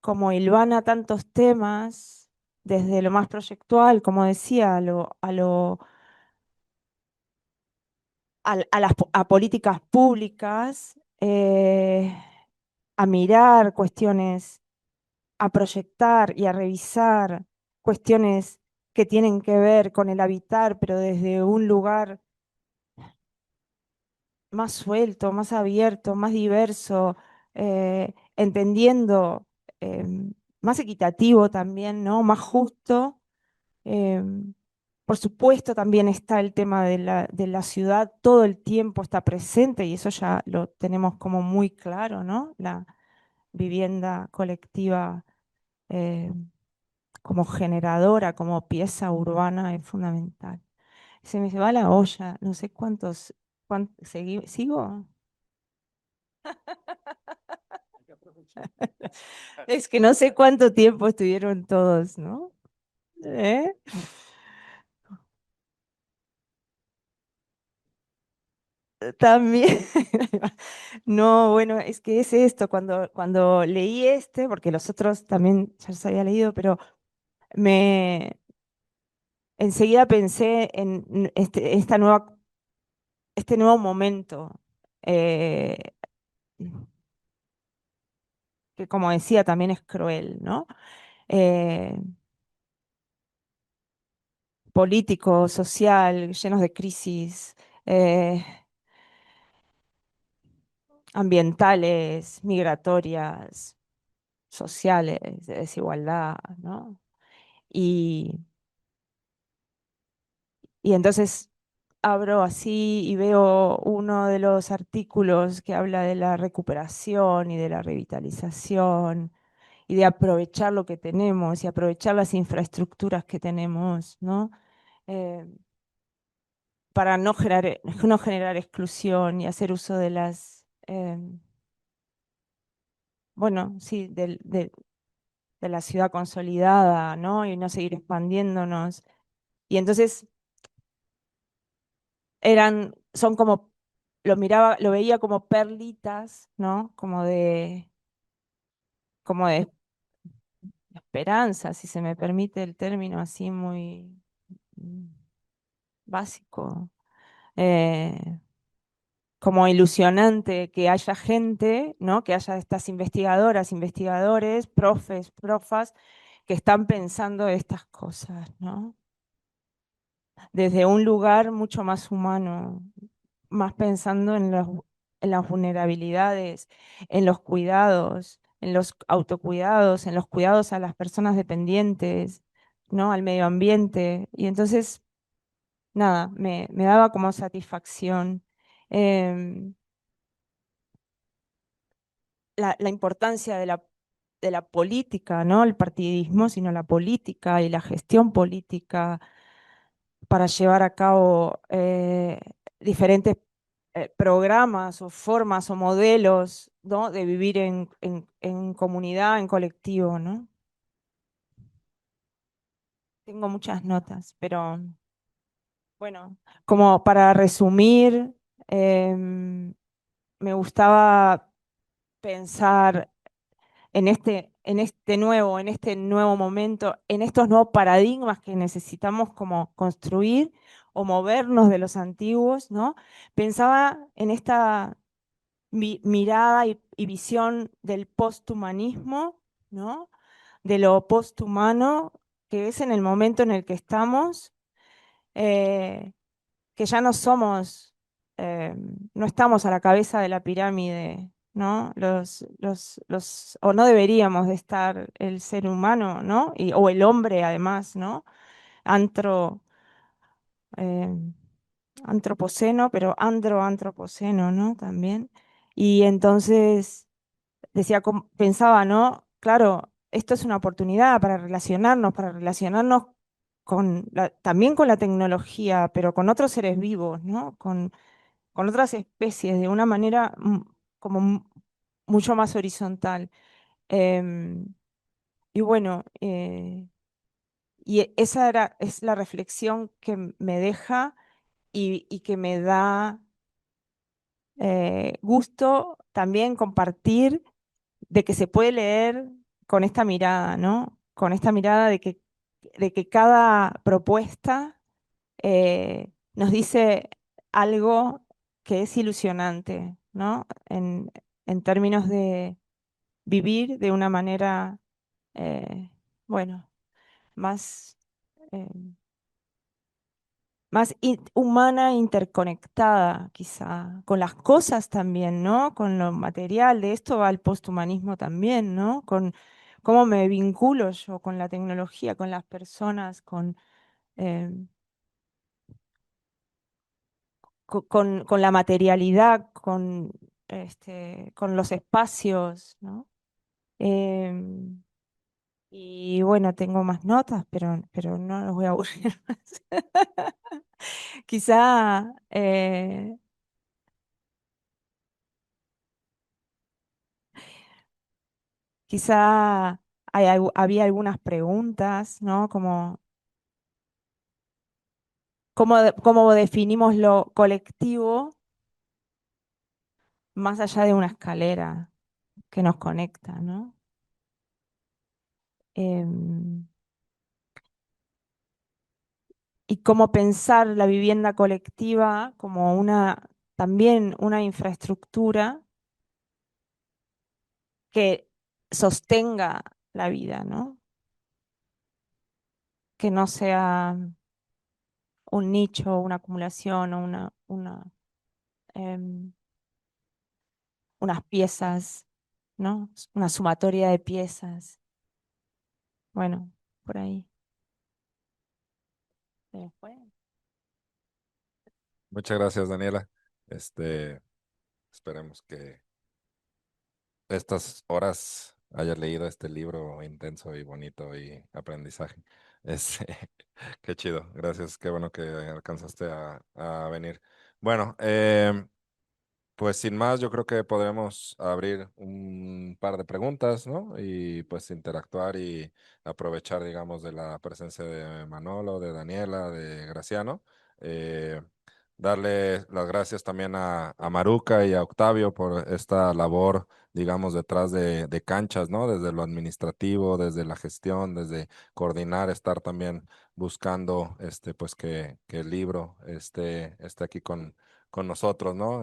como hilvana tantos temas, desde lo más proyectual, como decía, a políticas públicas, a mirar cuestiones, a proyectar y a revisar cuestiones que tienen que ver con el habitar, pero desde un lugar más suelto, más abierto, más diverso, entendiendo, más equitativo también, ¿no? Más justo. Em, por supuesto, también está el tema de la ciudad, todo el tiempo está presente y eso ya lo tenemos como muy claro, ¿no? La vivienda colectiva eh, como generadora, como pieza urbana es fundamental. Se me va la olla, no sé ¿sigo? Es que no sé cuánto tiempo estuvieron todos, ¿no? ¿Eh? También. No, bueno, es que es esto, cuando leí este, porque los otros también ya los había leído, pero me enseguida pensé en este nuevo momento, eh, que como decía también es cruel, ¿no? Eh, Político, social, llenos de crisis ambientales, migratorias, sociales, de desigualdad, ¿no? Y, y entonces abro así y veo uno de los artículos que habla de la recuperación y de la revitalización y de aprovechar lo que tenemos y aprovechar las infraestructuras que tenemos, ¿no? Eh, para no generar exclusión y hacer uso de bueno, sí, de la ciudad consolidada, ¿no? Y no seguir expandiéndonos. Y entonces son como, lo veía como perlitas, ¿no? Como de esperanza, si se me permite el término así muy mm, básico. Eh, Como ilusionante que haya gente, ¿no? Que haya estas investigadoras, investigadores, profes, profas, que están pensando estas cosas, ¿no? Desde un lugar mucho más humano, más pensando en las vulnerabilidades, en los cuidados, en los autocuidados, en los cuidados a las personas dependientes, ¿no? Al medio ambiente. Y entonces, nada, me daba como satisfacción. Em, la importancia de la política, no el partidismo, sino la política y la gestión política para llevar a cabo diferentes programas o formas o modelos, ¿no? De vivir en comunidad, en colectivo, ¿no? tengo muchas notas, pero bueno, como para resumir, me gustaba pensar en este nuevo momento, en estos nuevos paradigmas que necesitamos como construir o movernos de los antiguos, ¿no? Pensaba en esta mirada y visión del posthumanismo, ¿no? De lo posthumano, que es en el momento en el que estamos, eh, que ya no somos, no estamos a la cabeza de la pirámide, ¿no? O no deberíamos de estar el ser humano, ¿no? O el hombre además, ¿no? Antro, eh, antropoceno, pero antropoceno, ¿no? También. Y entonces decía, pensaba, ¿no? Claro, esto es una oportunidad para relacionarnos también con la tecnología, pero con otros seres vivos, ¿no? Con otras especies de una manera como mucho más horizontal. Em, y bueno, es la reflexión que me deja y que me da gusto también compartir de que se puede leer con esta mirada, ¿no? Con esta mirada de que cada propuesta nos dice algo que es ilusionante, ¿no? En términos de vivir de una manera, eh, bueno, más, eh, más humana, interconectada, quizá, con las cosas también, ¿no? Con lo material. De esto va el posthumanismo también, ¿no? Con cómo me vinculo yo con la tecnología, con las personas, eh, con la materialidad, con los espacios, ¿no? Em, y bueno, tengo más notas, pero no los voy a aburrir más. Quizá, quizá había algunas preguntas, ¿no? Como cómo definimos lo colectivo más allá de una escalera que nos conecta, ¿no? Em, y cómo pensar la vivienda colectiva como también una infraestructura que sostenga la vida, ¿no? Que no sea un nicho, una acumulación o em, unas piezas, ¿no? Una sumatoria de piezas. Bueno, por ahí. ¿Se me fue? Muchas gracias, Daniela. Este, esperemos que estas horas hayas leído este libro intenso y bonito y aprendizaje. Este, qué chido. Gracias. Qué bueno que alcanzaste a venir. Bueno, pues sin más, yo creo que podremos abrir un par de preguntas, ¿no? Y pues interactuar y aprovechar, digamos, de la presencia de Manolo, de Daniela, de Graciano. Eh, Darle las gracias también a Maruca y a Octavio por esta labor, digamos, detrás de canchas, ¿no? Desde lo administrativo, desde la gestión, desde coordinar, estar también buscando, pues que el libro esté aquí con nosotros, ¿no?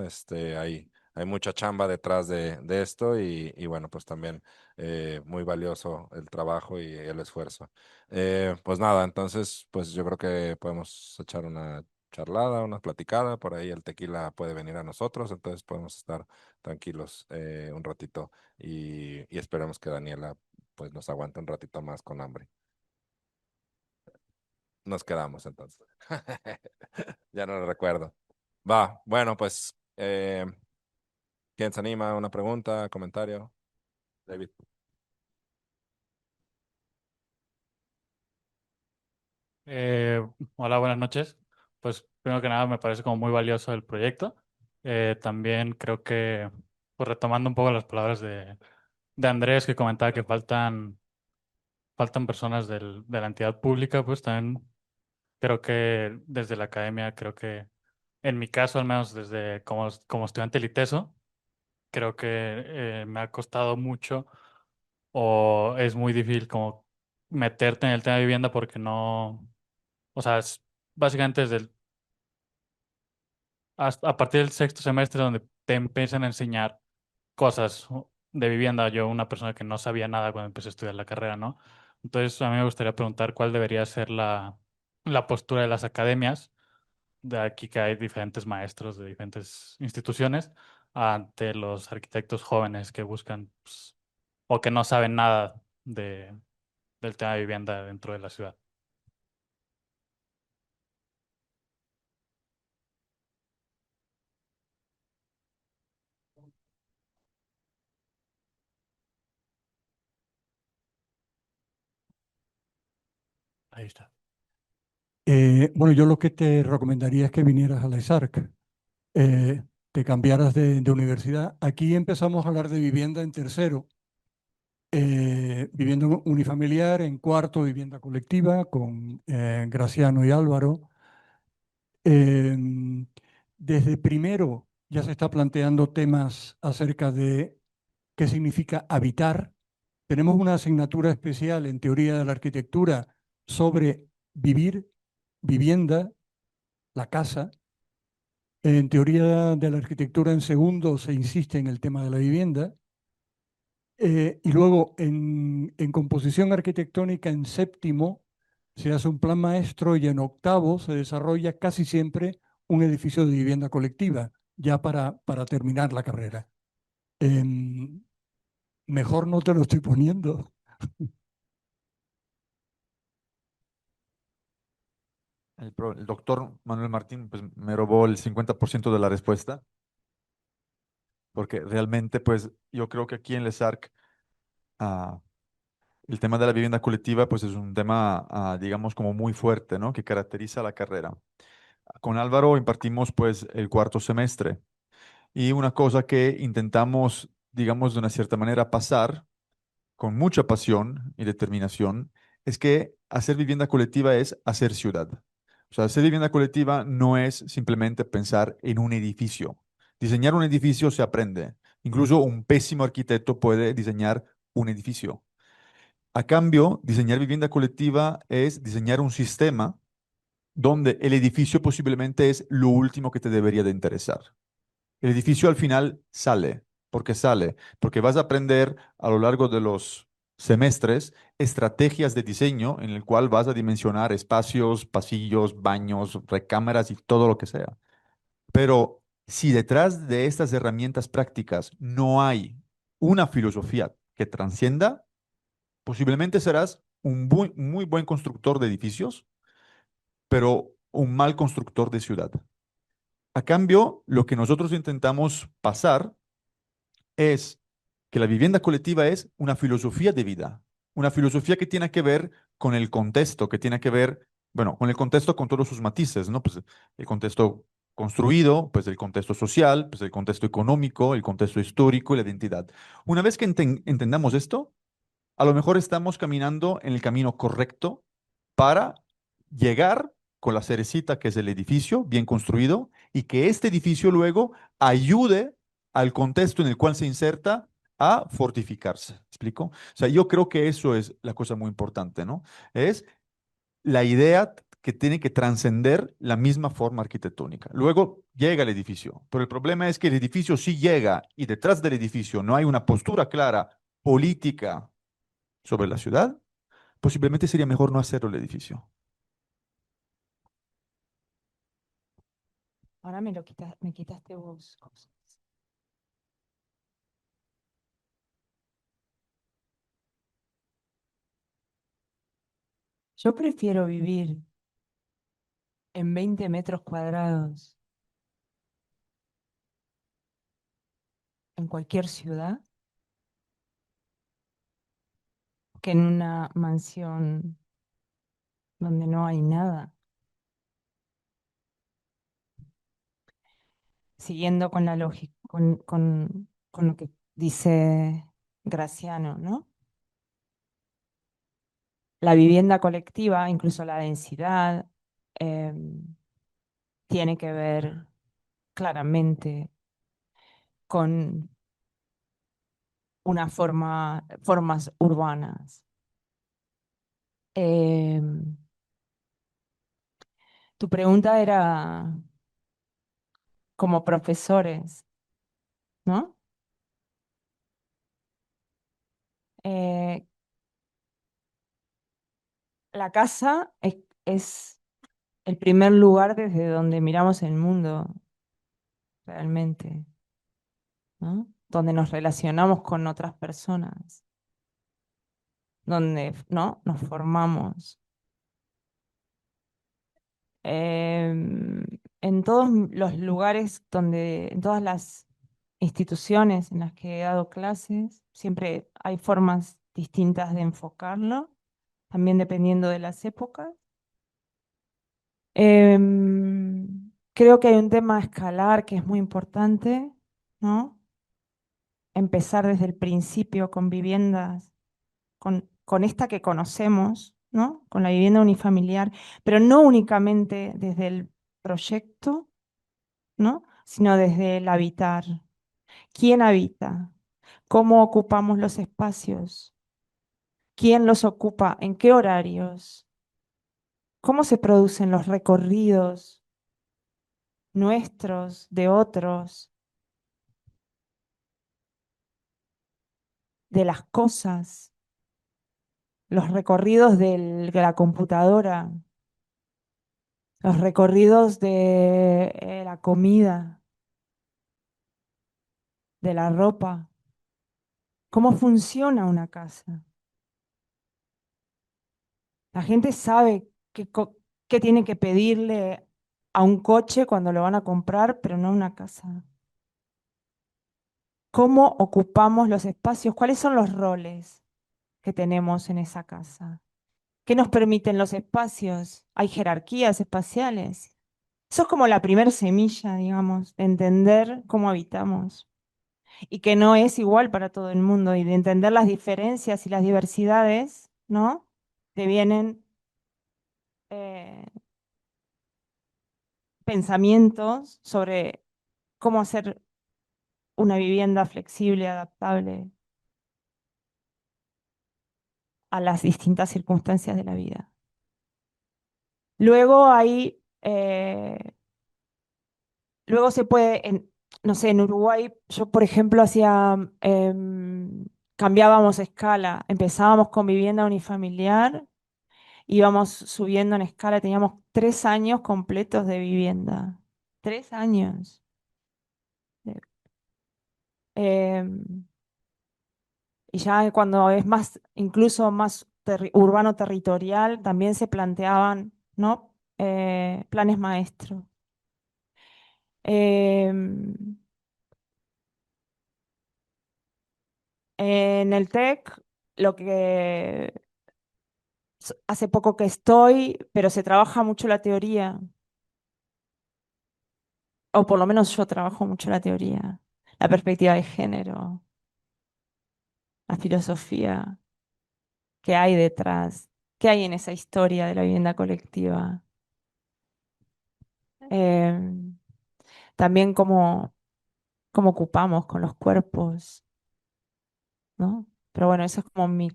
Hay mucha chamba detrás de esto y bueno, pues también muy valioso el trabajo y el esfuerzo. Pues nada, entonces, pues yo creo que podemos echar una charlada, una platicada, por ahí el tequila puede venir a nosotros, entonces podemos estar tranquilos un ratito y esperemos que Daniela pues nos aguante un ratito más con hambre. Nos quedamos entonces. Ya no lo recuerdo. Va, bueno, pues, ¿quién se anima? ¿Una pregunta, comentario? David. Eh, Hola, buenas noches. Pues primero que nada me parece como muy valioso el proyecto. También creo que, pues retomando un poco las palabras de Andrés que comentaba que faltan personas de la entidad pública, pues también creo que desde la academia, creo que en mi caso, al menos desde como estudiante liteso, creo que me ha costado mucho o es muy difícil como meterte en el tema de vivienda porque no, o sea, básicamente a partir del sexto semestre donde te empiezan a enseñar cosas de vivienda. Yo, una persona que no sabía nada cuando empecé a estudiar la carrera, ¿no? Entonces, a mí me gustaría preguntar cuál debería ser la postura de las academias, de aquí que hay diferentes maestros de diferentes instituciones, ante los arquitectos jóvenes que buscan, pues, o que no saben nada del tema de vivienda dentro de la ciudad. Ahí está. Bueno, yo lo que te recomendaría es que vinieras a la ISARC, te cambiaras de universidad. Aquí empezamos a hablar de vivienda en tercero, vivienda unifamiliar, en cuarto, vivienda colectiva, con Graciano y Álvaro. Em, Desde primero ya se está planteando temas acerca de qué significa habitar. Tenemos una asignatura especial en teoría de la arquitectura sobre vivir, vivienda, la casa. En teoría de la arquitectura en segundo se insiste en el tema de la vivienda. Y luego en composición arquitectónica en séptimo se hace un plan maestro y en octavo se desarrolla casi siempre un edificio de vivienda colectiva, ya para terminar la carrera. Em, Mejor no te lo estoy poniendo. El doctor Manuel Martín pues, me robó el 50% de la respuesta, porque realmente pues yo creo que aquí en Les Arc el tema de la vivienda colectiva pues es un tema digamos como muy fuerte, ¿no? Que caracteriza la carrera. Con Álvaro impartimos pues el cuarto semestre y una cosa que intentamos digamos de una cierta manera pasar con mucha pasión y determinación es que hacer vivienda colectiva es hacer ciudad. O sea, hacer vivienda colectiva no es simplemente pensar en un edificio. Diseñar un edificio se aprende. Incluso un pésimo arquitecto puede diseñar un edificio. A cambio, diseñar vivienda colectiva es diseñar un sistema donde el edificio posiblemente es lo último que te debería de interesar. El edificio al final sale. ¿Por qué sale? Porque vas a aprender a lo largo de los semestres estrategias de diseño en el cual vas a dimensionar espacios, pasillos, baños, recámaras y todo lo que sea. Pero si detrás de estas herramientas prácticas no hay una filosofía que trascienda, posiblemente serás un muy buen constructor de edificios, pero un mal constructor de ciudad. A cambio, lo que nosotros intentamos pasar es que la vivienda colectiva es una filosofía de vida, una filosofía que tiene que ver con el contexto, que tiene que ver, bueno, con el contexto con todos sus matices, ¿no? Pues el contexto construido, pues el contexto social, pues el contexto económico, el contexto histórico y la identidad. Una vez que entendamos esto, a lo mejor estamos caminando en el camino correcto para llegar con la cerecita que es el edificio bien construido y que este edificio luego ayude al contexto en el cual se inserta a fortificarse. ¿Explico? O sea, yo creo que eso es la cosa muy importante, ¿no? Es la idea que tiene que trascender la misma forma arquitectónica. Luego llega el edificio, pero el problema es que el edificio sí llega y detrás del edificio no hay una postura clara política sobre la ciudad, posiblemente sería mejor no hacerlo el edificio. Ahora me quitaste vos cosas. Yo prefiero vivir en 20 metros cuadrados en cualquier ciudad que en una mansión donde no hay nada. Siguiendo con la lógica, con lo que dice Graciano, ¿no? la vivienda colectiva, incluso la densidad, tiene que ver claramente con formas urbanas. Tu pregunta era como profesores, ¿no? Eh, la casa es el primer lugar desde donde miramos el mundo, realmente, ¿no? Donde nos relacionamos con otras personas, donde, ¿no? Nos formamos. En todos los lugares en todas las instituciones en las que he dado clases, siempre hay formas distintas de enfocarlo, también dependiendo de las épocas. Creo que hay un tema a escalar que es muy importante, ¿no? Empezar desde el principio con viviendas, con esta que conocemos, ¿no? Con la vivienda unifamiliar, pero no únicamente desde el proyecto, ¿no? Sino desde el habitar. ¿Quién habita? ¿Cómo ocupamos los espacios? ¿Quién los ocupa? ¿En qué horarios? ¿Cómo se producen los recorridos nuestros, de otros, de las cosas? Los recorridos de la computadora, los recorridos de la comida, de la ropa. ¿Cómo funciona una casa? La gente sabe qué tiene que pedirle a un coche cuando lo van a comprar, pero no a una casa. ¿Cómo ocupamos los espacios? ¿Cuáles son los roles que tenemos en esa casa? ¿Qué nos permiten los espacios? ¿Hay jerarquías espaciales? Eso es como la primera semilla, digamos, de entender cómo habitamos y que no es igual para todo el mundo y de entender las diferencias y las diversidades, ¿no? Que vienen eh, pensamientos sobre cómo hacer una vivienda flexible, adaptable a las distintas circunstancias de la vida. Luego luego se puede, no sé, en Uruguay, yo por ejemplo cambiábamos escala, empezábamos con vivienda unifamiliar, íbamos subiendo en escala, teníamos 3 años completos de vivienda, 3 años. Em, Y ya cuando es más, incluso más urbano territorial, también se planteaban, ¿no? Planes maestros. Em, en el TEC, lo que hace poco que estoy, pero se trabaja mucho la teoría, o por lo menos yo trabajo mucho la teoría, la perspectiva de género, la filosofía, qué hay detrás, qué hay en esa historia de la vivienda colectiva. Em, También cómo ocupamos con los cuerpos, ¿no? Pero bueno, eso es como mis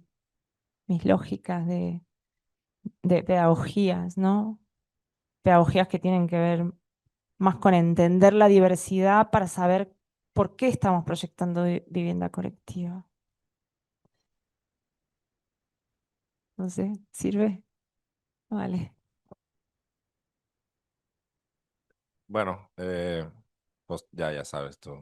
lógicas de pedagogías, ¿no? Pedagogías que tienen que ver más con entender la diversidad para saber por qué estamos proyectando vivienda colectiva. No sé, ¿sirve? Vale. Bueno, pues ya sabes tú,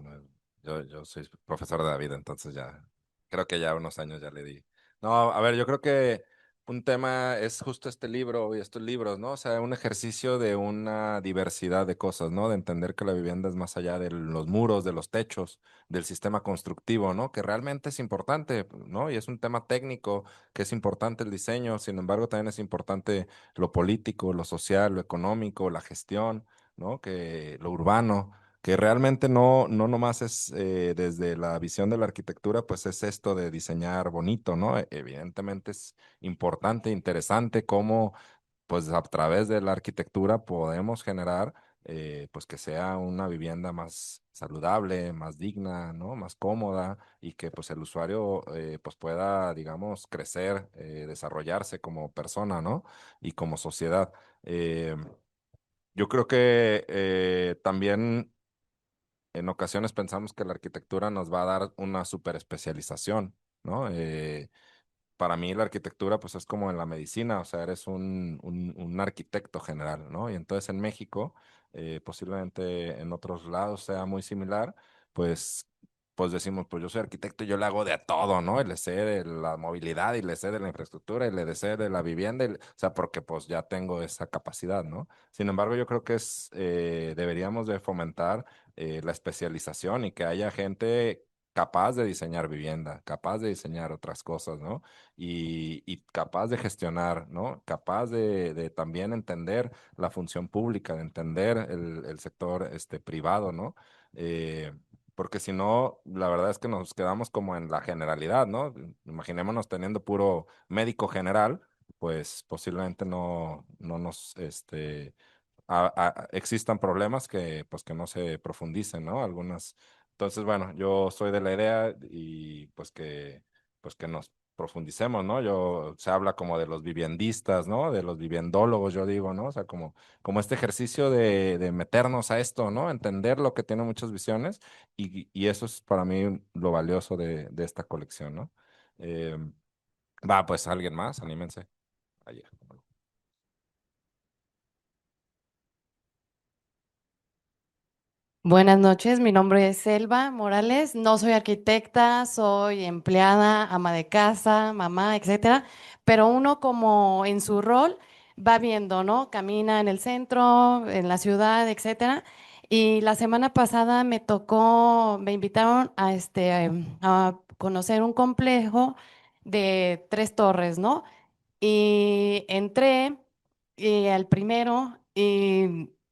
yo soy profesor de la vida, entonces ya creo que ya unos años ya le di. No, a ver, yo creo que un tema es justo este libro y estos libros, ¿no? O sea, un ejercicio de una diversidad de cosas, ¿no? De entender que la vivienda es más allá de los muros, de los techos, del sistema constructivo, ¿no? Que realmente es importante, ¿no? Y es un tema técnico que es importante el diseño, sin embargo, también es importante lo político, lo social, lo económico, la gestión, ¿no? Que lo urbano, que realmente no nomás es desde la visión de la arquitectura, pues es esto de diseñar bonito, ¿no? Evidentemente es importante, interesante cómo pues a través de la arquitectura podemos generar pues que sea una vivienda más saludable, más digna, ¿no? Más cómoda y que pues el usuario pues pueda, digamos, crecer, desarrollarse como persona, ¿no? Y como sociedad. Eh, yo creo que también en ocasiones pensamos que la arquitectura nos va a dar una super especialización, ¿no? Para mí la arquitectura pues es como en la medicina, o sea, eres un arquitecto general, ¿no? Y entonces en México, posiblemente en otros lados sea muy similar, pues, pues decimos, pues yo soy arquitecto y yo le hago de todo, ¿no? Y le sé de la movilidad y le sé de la infraestructura y le sé de la vivienda, o sea, porque pues ya tengo esa capacidad, ¿no? Sin embargo, yo creo que deberíamos de fomentar la especialización y que haya gente capaz de diseñar vivienda, capaz de diseñar otras cosas, ¿no? Y capaz de gestionar, ¿no? Capaz de también entender la función pública, de entender el sector privado, ¿no? Eh, porque si no, la verdad es que nos quedamos como en la generalidad, ¿no? Imaginémonos teniendo puro médico general, pues posiblemente no nos, existan problemas que, pues, que no se profundicen, ¿no? Algunas. Entonces, bueno, yo soy de la idea y pues que nos profundicemos, ¿no? Se habla como de los viviendistas, ¿no? De los viviendólogos, yo digo, ¿no? O sea, como este ejercicio de meternos a esto, ¿no? Entender lo que tiene muchas visiones y eso es para mí lo valioso de esta colección, ¿no? Eh, pues alguien más, anímense. Ayer. Buenas noches, mi nombre es Selva Morales. No soy arquitecta, soy empleada, ama de casa, mamá, etcétera. Pero uno como en su rol va viendo, ¿no? Camina en el centro, en la ciudad, etcétera. Y la semana pasada me invitaron a conocer un complejo de 3 torres, ¿no? Y entré al primero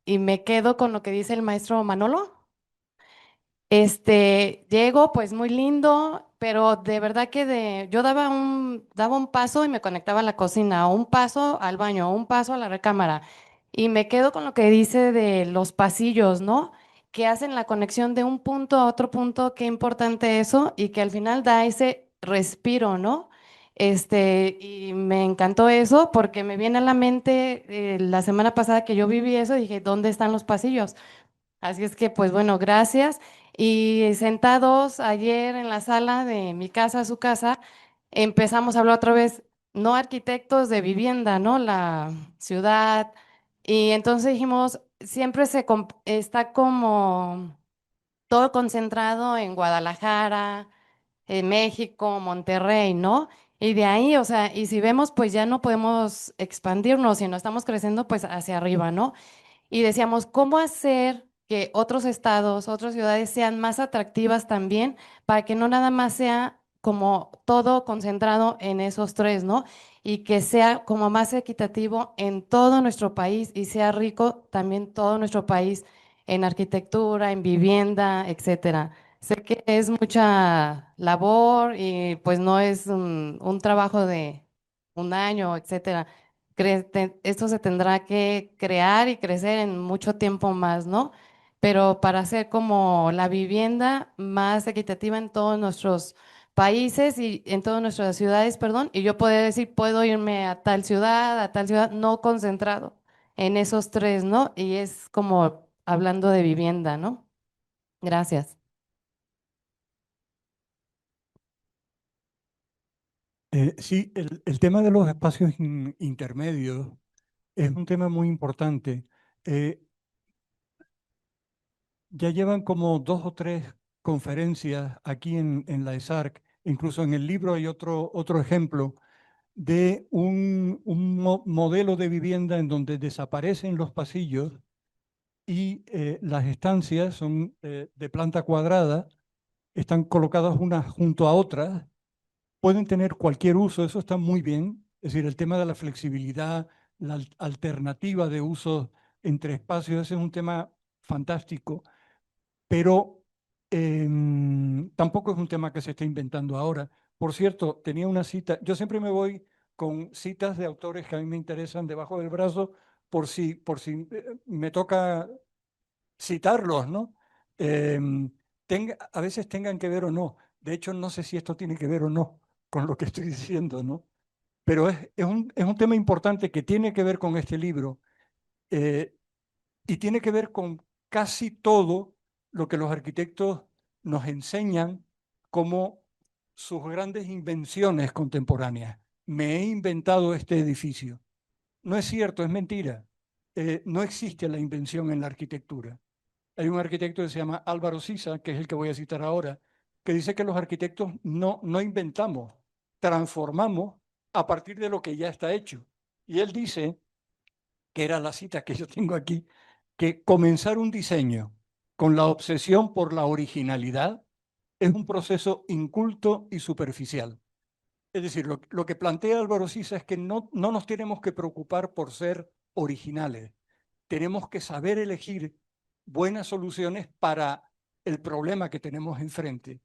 y me quedo con lo que dice el maestro Manolo. Llego pues muy lindo, pero de verdad que yo daba un paso y me conectaba a la cocina, o un paso al baño, o un paso a la recámara. Y me quedo con lo que dice de los pasillos, ¿no? Que hacen la conexión de un punto a otro punto, qué importante eso, y que al final da ese respiro, ¿no? Y me encantó eso porque me viene a la mente la semana pasada que yo viví eso, dije, ¿dónde están los pasillos? Así es que, pues bueno, gracias. Y sentados ayer en la sala de mi casa, su casa, empezamos a hablar otra vez, no arquitectos de vivienda, ¿no? La ciudad. Y entonces dijimos, siempre está como todo concentrado en Guadalajara, en México, Monterrey, ¿no? Y de ahí, o sea, y si vemos, pues ya no podemos expandirnos, sino estamos creciendo pues hacia arriba, ¿no? Y decíamos, ¿cómo hacer que otros estados, otras ciudades sean más atractivas también para que no nada más sea como todo concentrado en esos tres, ¿no? Y que sea como más equitativo en todo nuestro país y sea rico también todo nuestro país en arquitectura, en vivienda, etcétera. Sé que es mucha labor y pues no es un trabajo de un año, etcétera. Esto se tendrá que crear y crecer en mucho tiempo más, ¿no? Pero para hacer como la vivienda más equitativa en todos nuestros países y en todas nuestras ciudades, perdón, y yo poder decir, puedo irme a tal ciudad, no concentrado en esos tres, ¿no? Y es como hablando de vivienda, ¿no? Gracias. Sí, el tema de los espacios intermedios es un tema muy importante. Eh, ya llevan como 2 o 3 conferencias aquí en la ESARC. Incluso en el libro hay otro ejemplo de un modelo de vivienda en donde desaparecen los pasillos y las estancias son de planta cuadrada, están colocadas unas junto a otras, pueden tener cualquier uso, eso está muy bien. Es decir, el tema de la flexibilidad, la alternativa de uso entre espacios, ese es un tema fantástico. pero tampoco es un tema que se esté inventando ahora. Por cierto, tenía una cita, yo siempre me voy con citas de autores que a mí me interesan debajo del brazo por si me toca citarlos, ¿no? A veces tengan que ver o no. De hecho, no sé si esto tiene que ver o no con lo que estoy diciendo, ¿no? Pero es un tema importante que tiene que ver con este libro eh, y tiene que ver con casi todo lo que los arquitectos nos enseñan como sus grandes invenciones contemporáneas. Me he inventado este edificio. No es cierto, es mentira. No existe la invención en la arquitectura. Hay un arquitecto que se llama Álvaro Siza, que es el que voy a citar ahora, que dice que los arquitectos no inventamos, transformamos a partir de lo que ya está hecho. Y él dice, que era la cita que yo tengo aquí, que comenzar un diseño con la obsesión por la originalidad es un proceso inculto y superficial. Es decir, lo que plantea Álvaro Siza es que no nos tenemos que preocupar por ser originales. Tenemos que saber elegir buenas soluciones para el problema que tenemos enfrente.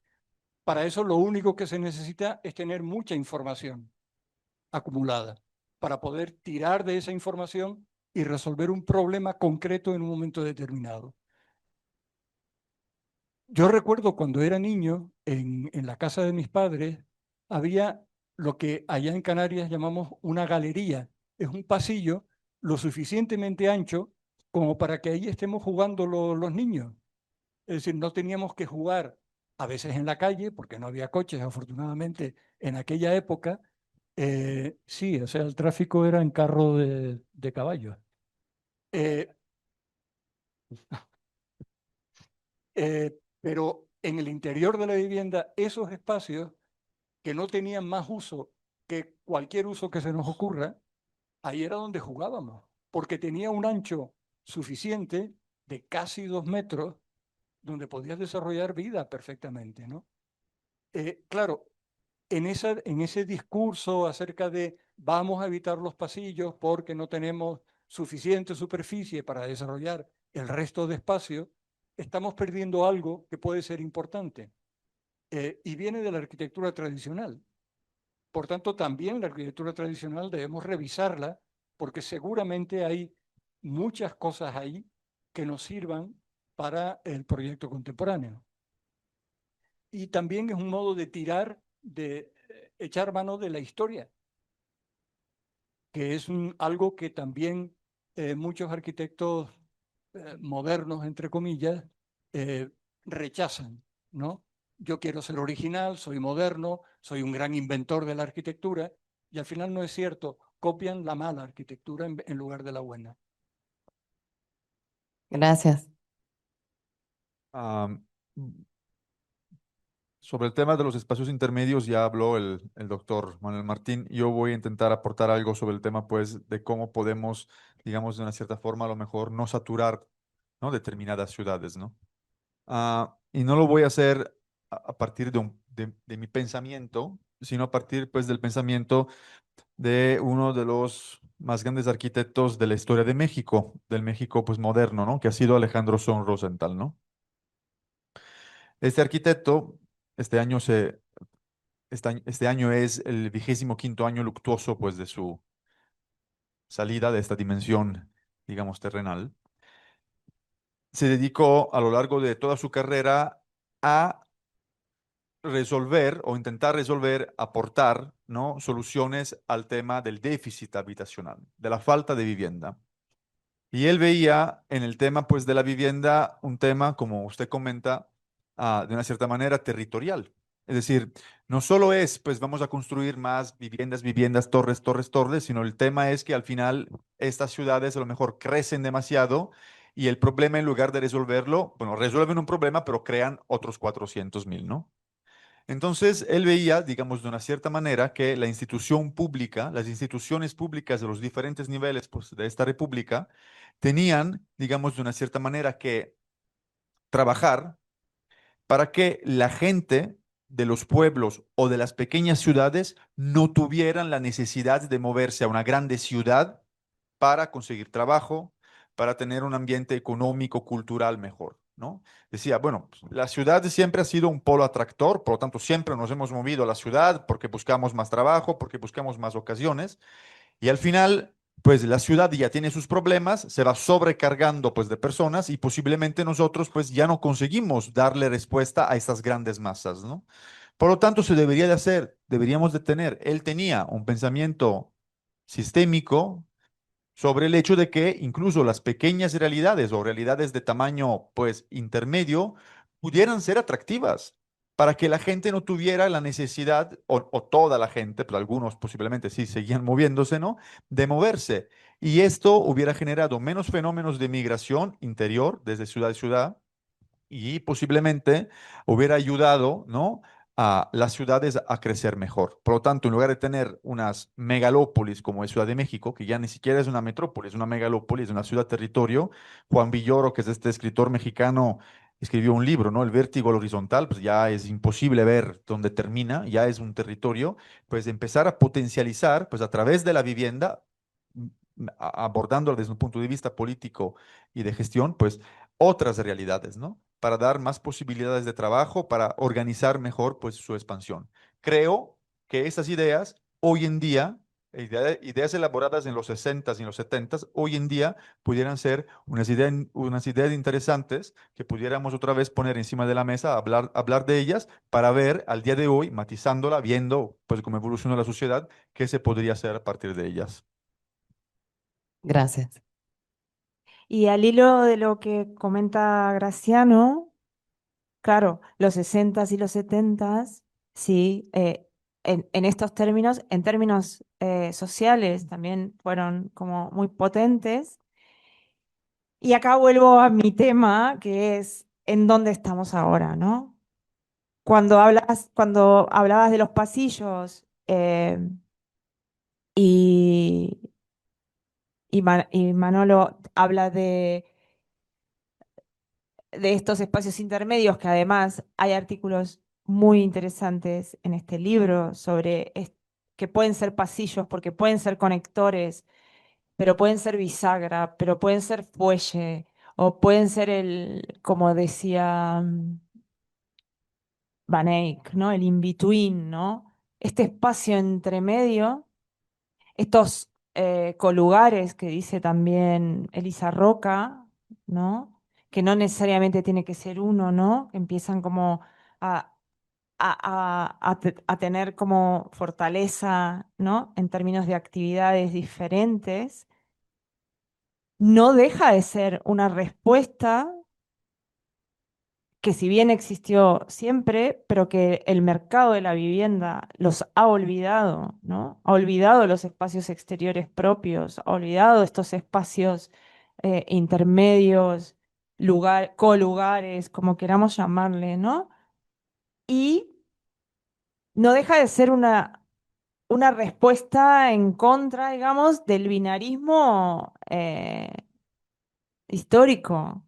Para eso lo único que se necesita es tener mucha información acumulada para poder tirar de esa información y resolver un problema concreto en un momento determinado. Yo recuerdo cuando era niño, en la casa de mis padres, había lo que allá en Canarias llamamos una galería. Es un pasillo lo suficientemente ancho como para que ahí estemos jugando los niños. Es decir, no teníamos que jugar a veces en la calle, porque no había coches, afortunadamente, en aquella época. Sí, o sea, el tráfico era en carro de caballos. Eh, pero en el interior de la vivienda, esos espacios que no tenían más uso que cualquier uso que se nos ocurra, ahí era donde jugábamos, porque tenía un ancho suficiente de casi 2 metros donde podías desarrollar vida perfectamente, ¿no? Claro, en ese discurso acerca de vamos a evitar los pasillos porque no tenemos suficiente superficie para desarrollar el resto de espacio, estamos perdiendo algo que puede ser importante y viene de la arquitectura tradicional. Por tanto, también la arquitectura tradicional debemos revisarla porque seguramente hay muchas cosas ahí que nos sirvan para el proyecto contemporáneo. Y también es un modo de tirar, de echar mano de la historia, que es algo que también muchos arquitectos modernos, entre comillas, eh, rechazan, ¿no? Yo quiero ser original, soy moderno, soy un gran inventor de la arquitectura, y al final no es cierto, copian la mala arquitectura en lugar de la buena. Gracias. Am, Sobre el tema de los espacios intermedios ya habló el doctor Manuel Martín. Yo voy a intentar aportar algo sobre el tema, pues, de cómo podemos, digamos, de una cierta forma, a lo mejor no saturar, ¿no? Determinadas ciudades, ¿no? Y no lo voy a hacer a partir de mi pensamiento, sino a partir, pues, del pensamiento de uno de los más grandes arquitectos de la historia de México, del México, pues, moderno, ¿no? Que ha sido Alejandro Son Rosenthal, ¿no? Este arquitecto, este año este año es el 25º año luctuoso, pues, de su salida de esta dimensión, digamos, terrenal. Se dedicó a lo largo de toda su carrera a resolver o intentar resolver, aportar, ¿no? Soluciones al tema del déficit habitacional, de la falta de vivienda. Y él veía en el tema, pues, de la vivienda un tema, como usted comenta, de una cierta manera territorial. Es decir, no solo es, pues, vamos a construir más viviendas, viviendas, torres, torres, torres, sino el tema es que al final estas ciudades a lo mejor crecen demasiado y el problema, en lugar de resolverlo, bueno, resuelven un problema, pero crean otros 400.000, ¿no? Entonces, él veía, digamos, de una cierta manera que la institución pública, las instituciones públicas de los diferentes niveles, pues, de esta república, tenían, digamos, de una cierta manera que trabajar para que la gente de los pueblos o de las pequeñas ciudades no tuvieran la necesidad de moverse a una grande ciudad para conseguir trabajo, para tener un ambiente económico, cultural mejor. ¿no? Decía, bueno, pues, la ciudad siempre ha sido un polo atractor, por lo tanto siempre nos hemos movido a la ciudad porque buscamos más trabajo, porque buscamos más ocasiones, y al final, pues la ciudad ya tiene sus problemas, se va sobrecargando pues de personas y posiblemente nosotros pues ya no conseguimos darle respuesta a estas grandes masas, ¿no? Por lo tanto, se debería de hacer, deberíamos de tener, él tenía un pensamiento sistémico sobre el hecho de que incluso las pequeñas realidades o realidades de tamaño pues intermedio pudieran ser atractivas para que la gente no tuviera la necesidad, o toda la gente, pero algunos posiblemente sí seguían moviéndose, ¿no? De moverse. Y esto hubiera generado menos fenómenos de migración interior desde ciudad a ciudad y posiblemente hubiera ayudado, ¿no? A las ciudades a crecer mejor. Por lo tanto, en lugar de tener unas megalópolis como es Ciudad de México, que ya ni siquiera es una metrópolis, es una megalópolis, es una ciudad-territorio, Juan Villoro, que es este escritor mexicano, escribió un libro, ¿no? El vértigo al horizontal, pues ya es imposible ver dónde termina, ya es un territorio, pues empezar a potencializar, pues a través de la vivienda, abordándolo desde un punto de vista político y de gestión, pues otras realidades, ¿no? Para dar más posibilidades de trabajo, para organizar mejor pues su expansión. Creo que esas ideas hoy en día, ideas elaboradas en los 60s y en los 70s, hoy en día pudieran ser unas ideas interesantes que pudiéramos otra vez poner encima de la mesa, hablar de ellas para ver al día de hoy, matizándola, viendo pues cómo evoluciona la sociedad, qué se podría hacer a partir de ellas. Gracias. Y al hilo de lo que comenta Graciano, claro, los 60s y los 70s, sí, en estos términos, en términos sociales, también fueron como muy potentes. Y acá vuelvo a mi tema, que es en dónde estamos ahora, ¿no? Cuando hablabas de los pasillos y, y Manolo habla de estos espacios intermedios, que además hay artículos muy interesantes en este libro sobre que pueden ser pasillos, porque pueden ser conectores, pero pueden ser bisagra, pero pueden ser fuelle, o pueden ser como decía Van Eyck, ¿no? El in-between, ¿no? Este espacio entre medio, estos colugares que dice también Elisa Roca, ¿no? Que no necesariamente tiene que ser uno, ¿no? Que empiezan como a, a tener como fortaleza, ¿no? En términos de actividades diferentes, no deja de ser una respuesta que si bien existió siempre, pero que el mercado de la vivienda los ha olvidado, ¿no? Ha olvidado los espacios exteriores propios, ha olvidado estos espacios intermedios, colugares, como queramos llamarle, ¿no? Y no deja de ser una respuesta en contra, digamos, del binarismo histórico.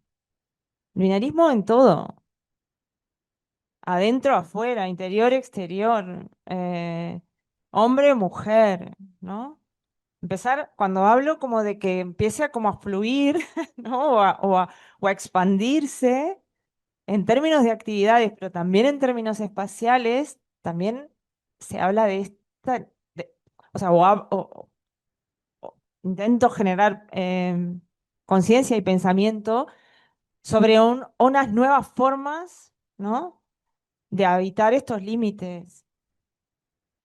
El binarismo en todo. Adentro, afuera, interior, exterior, hombre, mujer, ¿no? Empezar, cuando hablo como de que empiece a como a fluir, ¿no? O a expandirse en términos de actividades, pero también en términos espaciales, también se habla de esta, o sea, o intento generar conciencia y pensamiento sobre unas nuevas formas, ¿no? De habitar estos límites.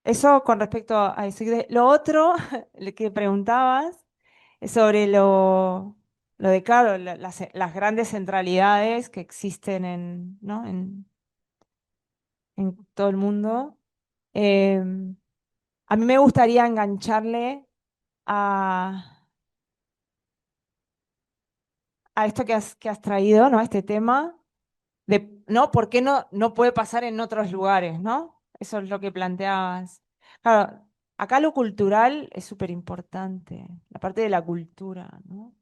Eso con respecto a eso. Lo otro lo que preguntabas es sobre lo de, claro, las grandes centralidades que existen ¿no? En todo el mundo. Em, a mí me gustaría engancharle a, a esto que has traído, ¿no? Este tema de, ¿no? ¿Por qué no puede pasar en otros lugares, ¿no? Eso es lo que planteabas. Claro, acá lo cultural es súper importante, la parte de la cultura, ¿no?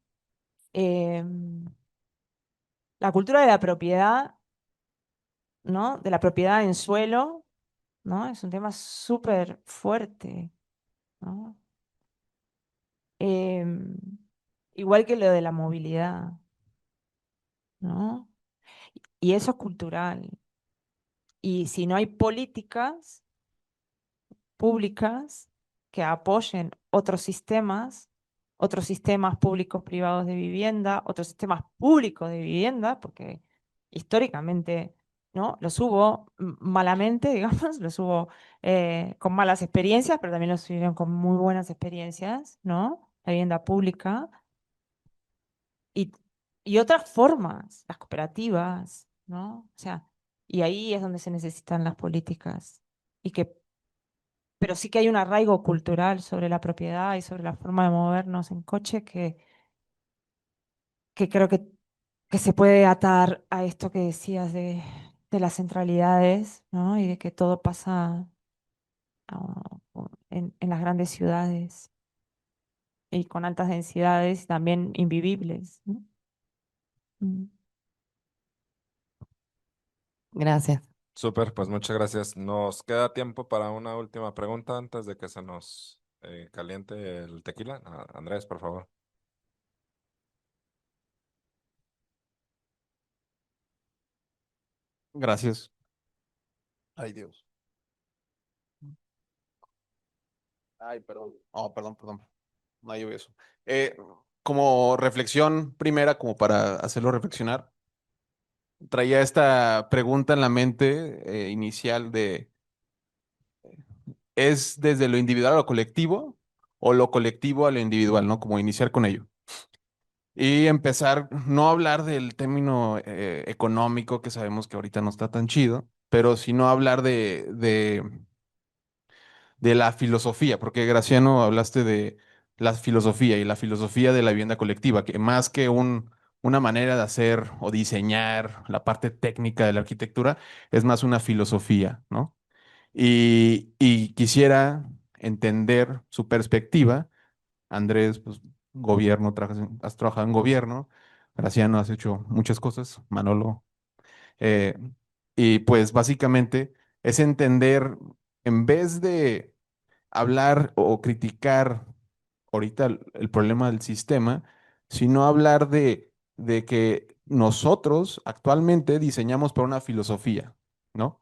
Em, la cultura de la propiedad, ¿no? De la propiedad en suelo, ¿no? Es un tema súper fuerte, ¿no? Em, igual que lo de la movilidad, ¿no? Y eso es cultural. Y si no hay políticas públicas que apoyen otros sistemas públicos privados de vivienda, otros sistemas públicos de vivienda, porque históricamente, ¿no? Los hubo malamente, digamos, los hubo con malas experiencias, pero también los hubieron con muy buenas experiencias, ¿no? La vivienda pública y, y otras formas, las cooperativas, ¿no? O sea, y ahí es donde se necesitan las políticas. Y que pero sí que hay un arraigo cultural sobre la propiedad y sobre la forma de movernos en coche que creo que se puede atar a esto que decías de las centralidades, ¿no? Y de que todo pasa en las grandes ciudades y con altas densidades y también invivibles, ¿no? Mm. Gracias. Súper, pues muchas gracias. Nos queda tiempo para una última pregunta antes de que se nos caliente el tequila. Andrés, por favor. Gracias. Ay, Dios. Ay, perdón. Oh, perdón, perdón. No hay eso. Eh, Como reflexión primera, como para hacerlo reflexionar, traía esta pregunta en la mente inicial de, ¿es desde lo individual a lo colectivo o lo colectivo a lo individual, ¿no? Como iniciar con ello. Y empezar, no hablar del término económico, que sabemos que ahorita no está tan chido, pero sino hablar de la filosofía, porque Graciano hablaste de la filosofía y la filosofía de la vivienda colectiva, que más que una manera de hacer o diseñar la parte técnica de la arquitectura, es más una filosofía, ¿no? Y quisiera entender su perspectiva. Andrés, pues, gobierno, has trabajado en gobierno, Graciano, has hecho muchas cosas, Manolo, eh, y pues básicamente es entender, en vez de hablar o criticar ahorita el problema del sistema, sino hablar de que nosotros actualmente diseñamos para una filosofía, ¿no?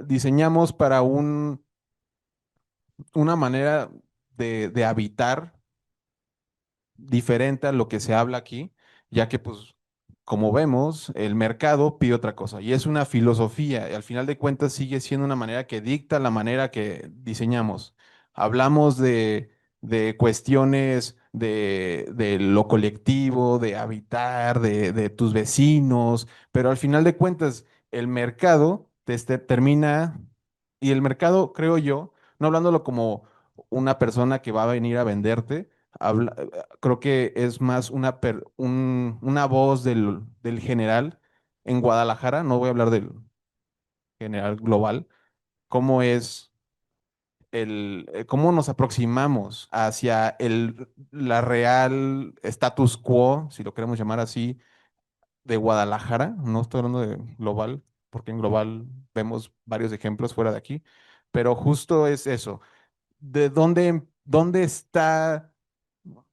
Diseñamos para una manera de habitar diferente a lo que se habla aquí, ya que pues como vemos, el mercado pide otra cosa y es una filosofía y al final de cuentas sigue siendo una manera que dicta la manera que diseñamos. Hablamos de cuestiones de lo colectivo, de habitar, de tus vecinos, pero al final de cuentas el mercado termina, y el mercado, creo yo, no hablándolo como una persona que va a venir a venderte, creo que es más una voz del general en Guadalajara, no voy a hablar del general global, cómo es cómo nos aproximamos hacia la real status quo, si lo queremos llamar así, de Guadalajara, no estoy hablando de global, porque en global vemos varios ejemplos fuera de aquí, pero justo es eso, de dónde está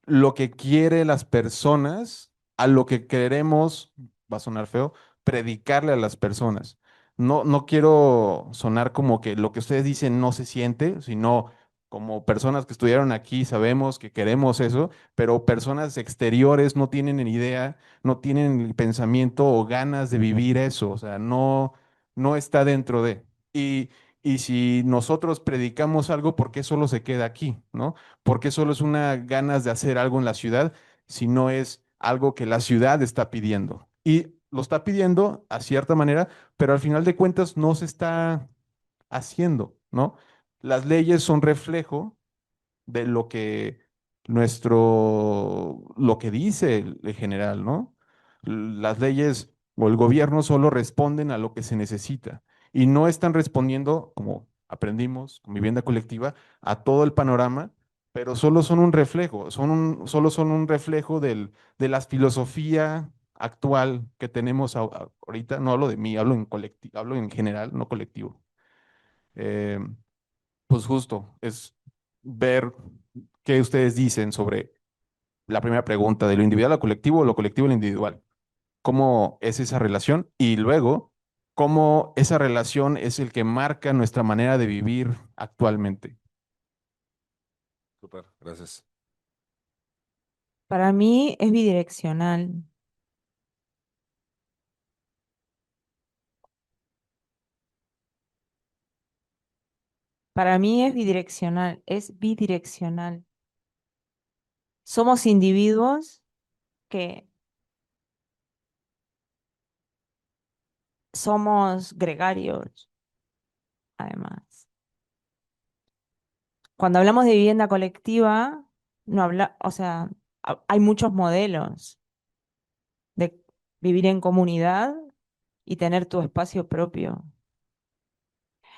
lo que quiere las personas a lo que queremos, va a sonar feo, predicarle a las personas. No, no quiero sonar como que lo que ustedes dicen no se siente, sino como personas que estudiaron aquí sabemos que queremos eso, pero personas exteriores no tienen ni idea, no tienen el pensamiento o ganas de vivir eso, o sea, no está dentro de. Y, y si nosotros predicamos algo, ¿por qué solo se queda aquí, no? Porque solo es una ganas de hacer algo en la ciudad, si no es algo que la ciudad está pidiendo. Y lo está pidiendo a cierta manera, pero al final de cuentas no se está haciendo, ¿no? Las leyes son reflejo de lo que dice el general, ¿no? Las leyes o el gobierno solo responden a lo que se necesita y no están respondiendo, como aprendimos con vivienda colectiva, a todo el panorama, pero solo son un reflejo, solo son un reflejo de la filosofía actual que tenemos ahorita. No hablo de mí, hablo en colectivo, hablo en general, no colectivo. Eh, pues justo, es ver qué ustedes dicen sobre la primera pregunta, de lo individual a lo colectivo o lo colectivo a lo individual. cómo es esa relación y luego cómo esa relación es el que marca nuestra manera de vivir actualmente. Súper, gracias. Para mí es bidireccional. Para mí es bidireccional, es bidireccional. Somos individuos que somos gregarios, además. Cuando hablamos de vivienda colectiva, no habla, o sea, hay muchos modelos de vivir en comunidad y tener tu espacio propio.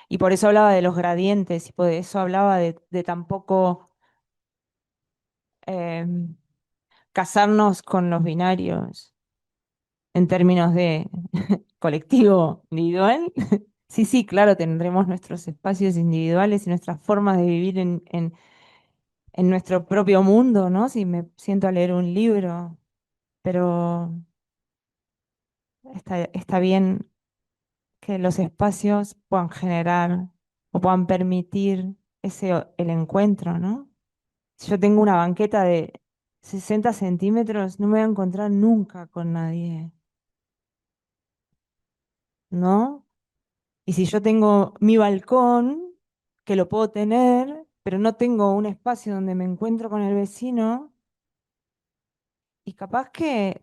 Y por eso hablaba de los gradientes y por eso hablaba de tampoco em, casarnos con los binarios en términos de colectivo, individual. Sí, sí, claro, tendremos nuestros espacios individuales y nuestras formas de vivir en nuestro propio mundo, ¿no? Si me siento a leer un libro, pero está bien que los espacios puedan generar o puedan permitir el encuentro, ¿no? Si yo tengo una banqueta de 60 centímetros, no me voy a encontrar nunca con nadie, ¿no? Y si yo tengo mi balcón, que lo puedo tener, pero no tengo un espacio donde me encuentro con el vecino, y capaz que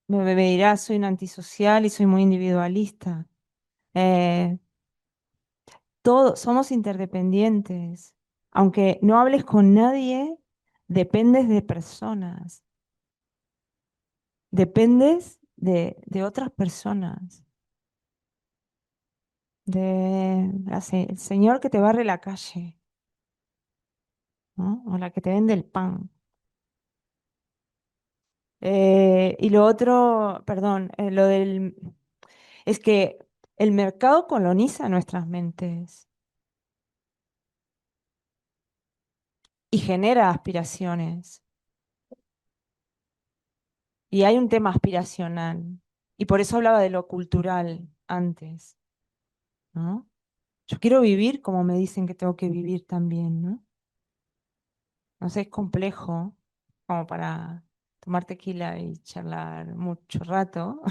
me dirá, soy un antisocial y soy muy individualista. Eh, Todos somos interdependientes. Aunque no hables con nadie, dependes de personas, dependes de otras personas, el señor que te barre la calle, ¿no? O la que te vende el pan. Y lo otro, perdón, es que el mercado coloniza nuestras mentes y genera aspiraciones. Y hay un tema aspiracional. Y por eso hablaba de lo cultural antes, ¿no? Yo quiero vivir como me dicen que tengo que vivir también, ¿no? No sé, es complejo como para tomar tequila y charlar mucho rato.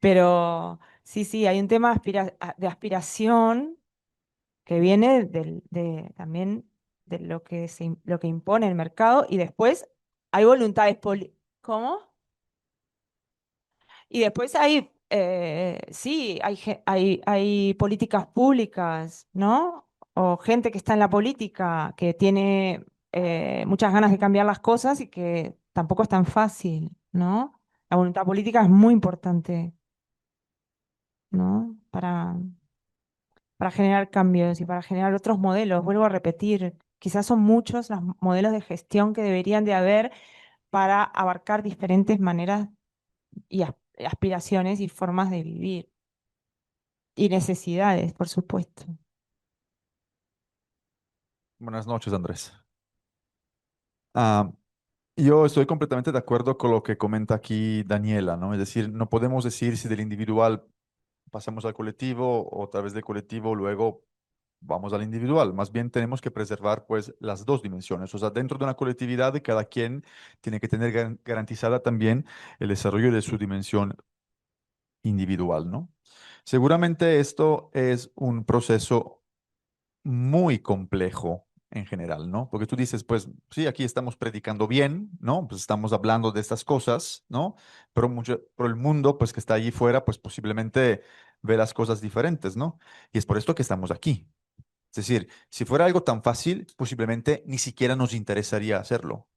Pero sí, sí, hay un tema de aspiración que viene también de lo que impone el mercado y después hay voluntades políticas. ¿Cómo? Y después hay, sí, hay políticas públicas, ¿no? O gente que está en la política, que tiene muchas ganas de cambiar las cosas y que tampoco es tan fácil, ¿no? La voluntad política es muy importante, ¿no? Para generar cambios y para generar otros modelos. Vuelvo a repetir, quizás son muchos los modelos de gestión que deberían de haber para abarcar diferentes maneras y aspiraciones y formas de vivir. Y necesidades, por supuesto. Buenas noches, Andrés. Ah, yo estoy completamente de acuerdo con lo que comenta aquí Daniela, ¿no? Es decir, no podemos decir si del individual pasamos al colectivo o a través del colectivo luego vamos al individual. Más bien tenemos que preservar pues las dos dimensiones. O sea, dentro de una colectividad cada quien tiene que tener garantizada también el desarrollo de su dimensión individual, ¿no? Seguramente esto es un proceso muy complejo en general, ¿no? Porque tú dices, pues sí, aquí estamos predicando bien, ¿no? Pues estamos hablando de estas cosas, ¿no? Pero el mundo, pues que está allí fuera, pues posiblemente ve las cosas diferentes, ¿no? Y es por esto que estamos aquí. Es decir, si fuera algo tan fácil, posiblemente ni siquiera nos interesaría hacerlo.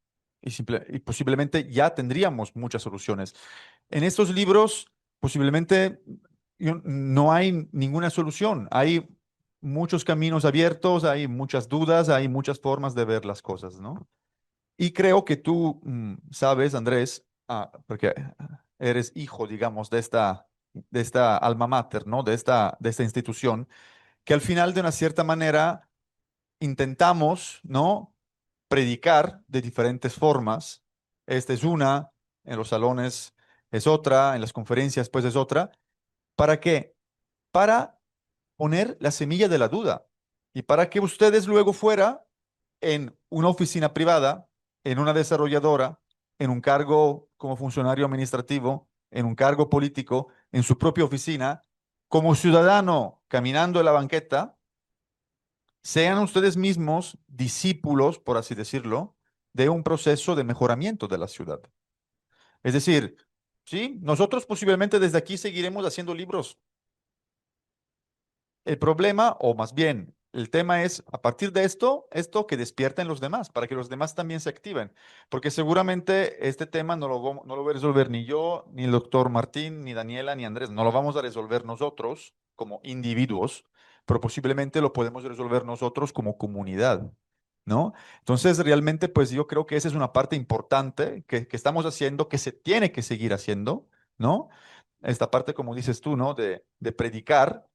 Y posiblemente ya tendríamos muchas soluciones. En estos libros, posiblemente no hay ninguna solución. Hay muchos caminos abiertos, hay muchas dudas, hay muchas formas de ver las cosas, ¿no? Y creo que tú sabes, Andrés, porque eres hijo, digamos, de esta alma mater, ¿no? De esta institución, que al final, de una cierta manera, intentamos, ¿no? Predicar de diferentes formas. Esta es una, en los salones es otra, en las conferencias pues es otra. ¿Para qué? Para poner la semilla de la duda y para que ustedes luego fuera en una oficina privada, en una desarrolladora, en un cargo como funcionario administrativo, en un cargo político, en su propia oficina, como ciudadano caminando en la banqueta, sean ustedes mismos discípulos, por así decirlo, de un proceso de mejoramiento de la ciudad. Es decir, sí, nosotros posiblemente desde aquí seguiremos haciendo libros. El problema, o más bien, el tema es, a partir de esto que despierten los demás, para que los demás también se activen. Porque seguramente este tema no lo va a resolver ni yo, ni el doctor Martín, ni Daniela, ni Andrés. No lo vamos a resolver nosotros como individuos, pero posiblemente lo podemos resolver nosotros como comunidad, ¿no? Entonces, realmente, pues yo creo que esa es una parte importante que estamos haciendo, que se tiene que seguir haciendo, ¿no? Esta parte, como dices tú, ¿no? De predicar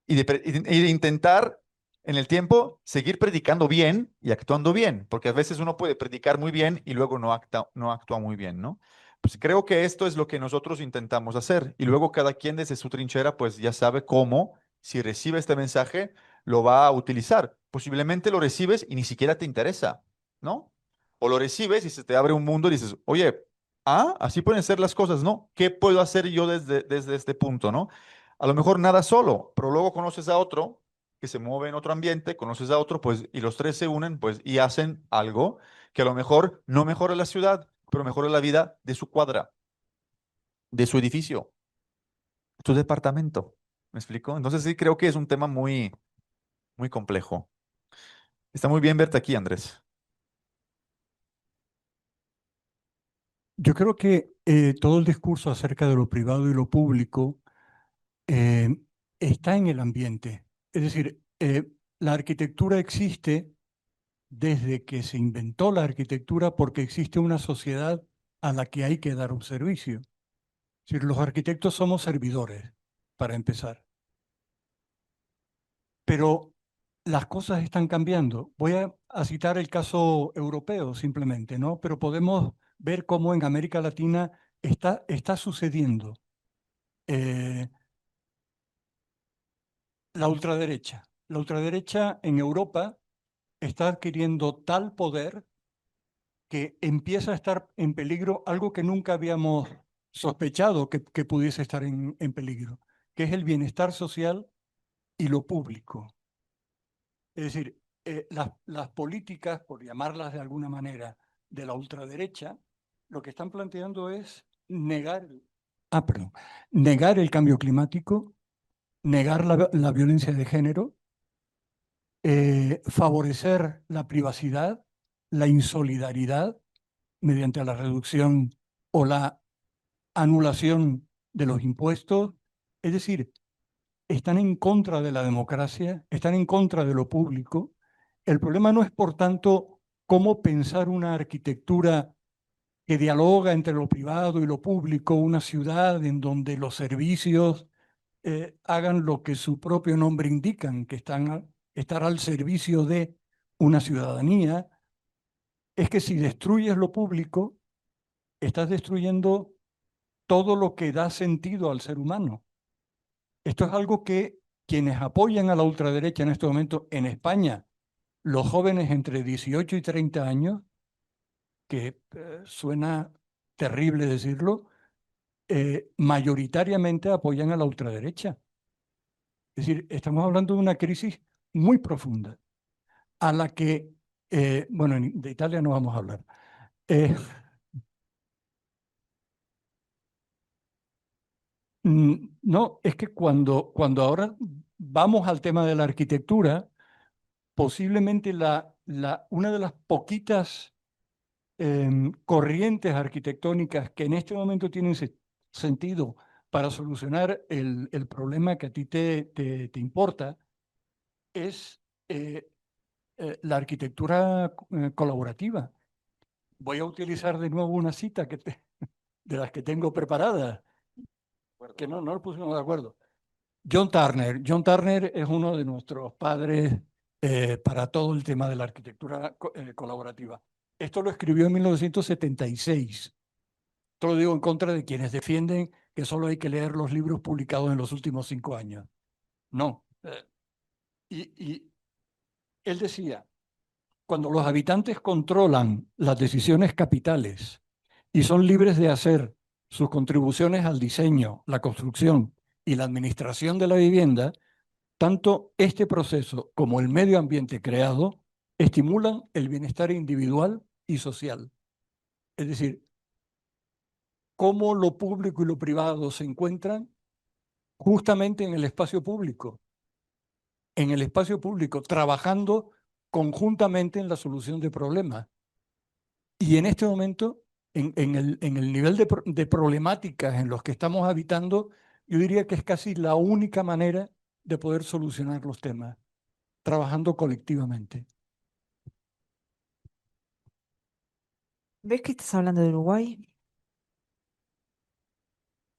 y de intentar en el tiempo seguir predicando bien y actuando bien, porque a veces uno puede predicar muy bien y luego no actúa muy bien, ¿no? Pues creo que esto es lo que nosotros intentamos hacer y luego cada quien desde su trinchera pues ya sabe cómo, si recibe este mensaje, lo va a utilizar. Posiblemente lo recibes y ni siquiera te interesa, ¿no? O lo recibes y se te abre un mundo y dices, oye, así pueden ser las cosas, ¿no? ¿Qué puedo hacer yo desde este punto, ¿no? A lo mejor nada solo, pero luego conoces a otro que se mueve en otro ambiente, conoces a otro, pues, y los tres se unen, pues, y hacen algo que a lo mejor no mejora la ciudad, pero mejora la vida de su cuadra, de su edificio, su departamento. ¿Me explico? Entonces sí creo que es un tema muy, muy complejo. Está muy bien verte aquí, Andrés. Yo creo que todo el discurso acerca de lo privado y lo público eh, está en el ambiente. Es decir, la arquitectura existe desde que se inventó la arquitectura porque existe una sociedad a la que hay que dar un servicio. Es decir, los arquitectos somos servidores, para empezar. Pero las cosas están cambiando. Voy a citar el caso europeo simplemente, ¿no? Pero podemos ver cómo en América Latina está sucediendo. Eh, la ultraderecha. La ultraderecha en Europa está adquiriendo tal poder que empieza a estar en peligro algo que nunca habíamos sospechado que pudiese estar en peligro, que es el bienestar social y lo público. Es decir, las políticas, por llamarlas de alguna manera, de la ultraderecha, lo que están planteando es perdón, negar el cambio climático, negar la violencia de género, favorecer la privacidad, la insolidaridad mediante la reducción o la anulación de los impuestos. Es decir, están en contra de la democracia, están en contra de lo público. El problema no es, por tanto, cómo pensar una arquitectura que dialoga entre lo privado y lo público, una ciudad en donde los servicios hagan lo que su propio nombre indican, que estar al servicio de una ciudadanía. Es que si destruyes lo público, estás destruyendo todo lo que da sentido al ser humano. Esto es algo que quienes apoyan a la ultraderecha en este momento en España, los jóvenes entre 18 y 30 años, que suena terrible decirlo, mayoritariamente apoyan a la ultraderecha. Es decir, estamos hablando de una crisis muy profunda, a la que, bueno, de Italia no vamos a hablar. No, es que cuando ahora vamos al tema de la arquitectura, posiblemente una de las poquitas corrientes arquitectónicas que en este momento tienen sentido para solucionar el problema que a ti te importa es la arquitectura colaborativa. Voy a utilizar de nuevo una cita de las que tengo preparadas, que no lo pusimos de acuerdo. John Turner. John Turner es uno de nuestros padres para todo el tema de la arquitectura colaborativa. Esto lo escribió en 1976. Esto lo digo en contra de quienes defienden que solo hay que leer los libros publicados en los últimos 5 años. No. Y él decía, cuando los habitantes controlan las decisiones capitales y son libres de hacer sus contribuciones al diseño, la construcción y la administración de la vivienda, tanto este proceso como el medio ambiente creado estimulan el bienestar individual y social. Es decir, cómo lo público y lo privado se encuentran justamente en el espacio público, trabajando conjuntamente en la solución de problemas. Y en este momento, en el nivel de problemáticas en los que estamos habitando, yo diría que es casi la única manera de poder solucionar los temas, trabajando colectivamente. ¿Ves que estás hablando de Uruguay?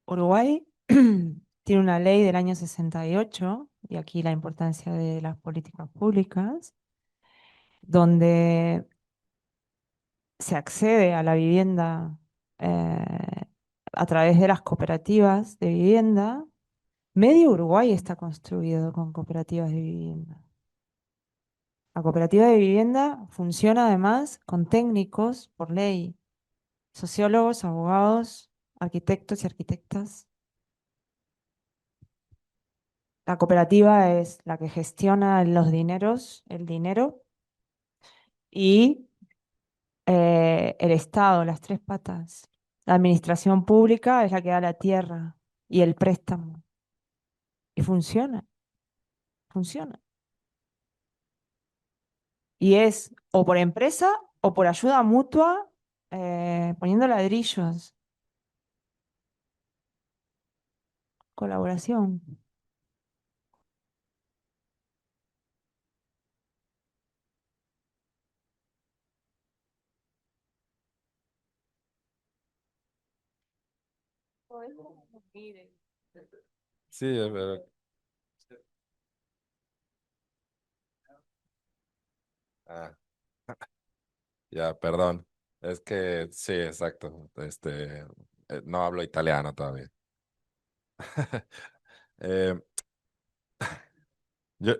Uruguay tiene una ley del año 68, y aquí la importancia de las políticas públicas, donde se accede a la vivienda a través de las cooperativas de vivienda. Medio Uruguay está construido con cooperativas de vivienda. La cooperativa de vivienda funciona además con técnicos por ley, sociólogos, abogados, arquitectos y arquitectas. La cooperativa es la que gestiona los dineros, el dinero, y el Estado, las tres patas. La administración pública es la que da la tierra y el préstamo. Y funciona, funciona. Y es o por empresa o por ayuda mutua, poniendo ladrillos. Colaboración. Sí, ah, ya, perdón. Es que sí, exacto. No hablo italiano todavía. Eh, yo,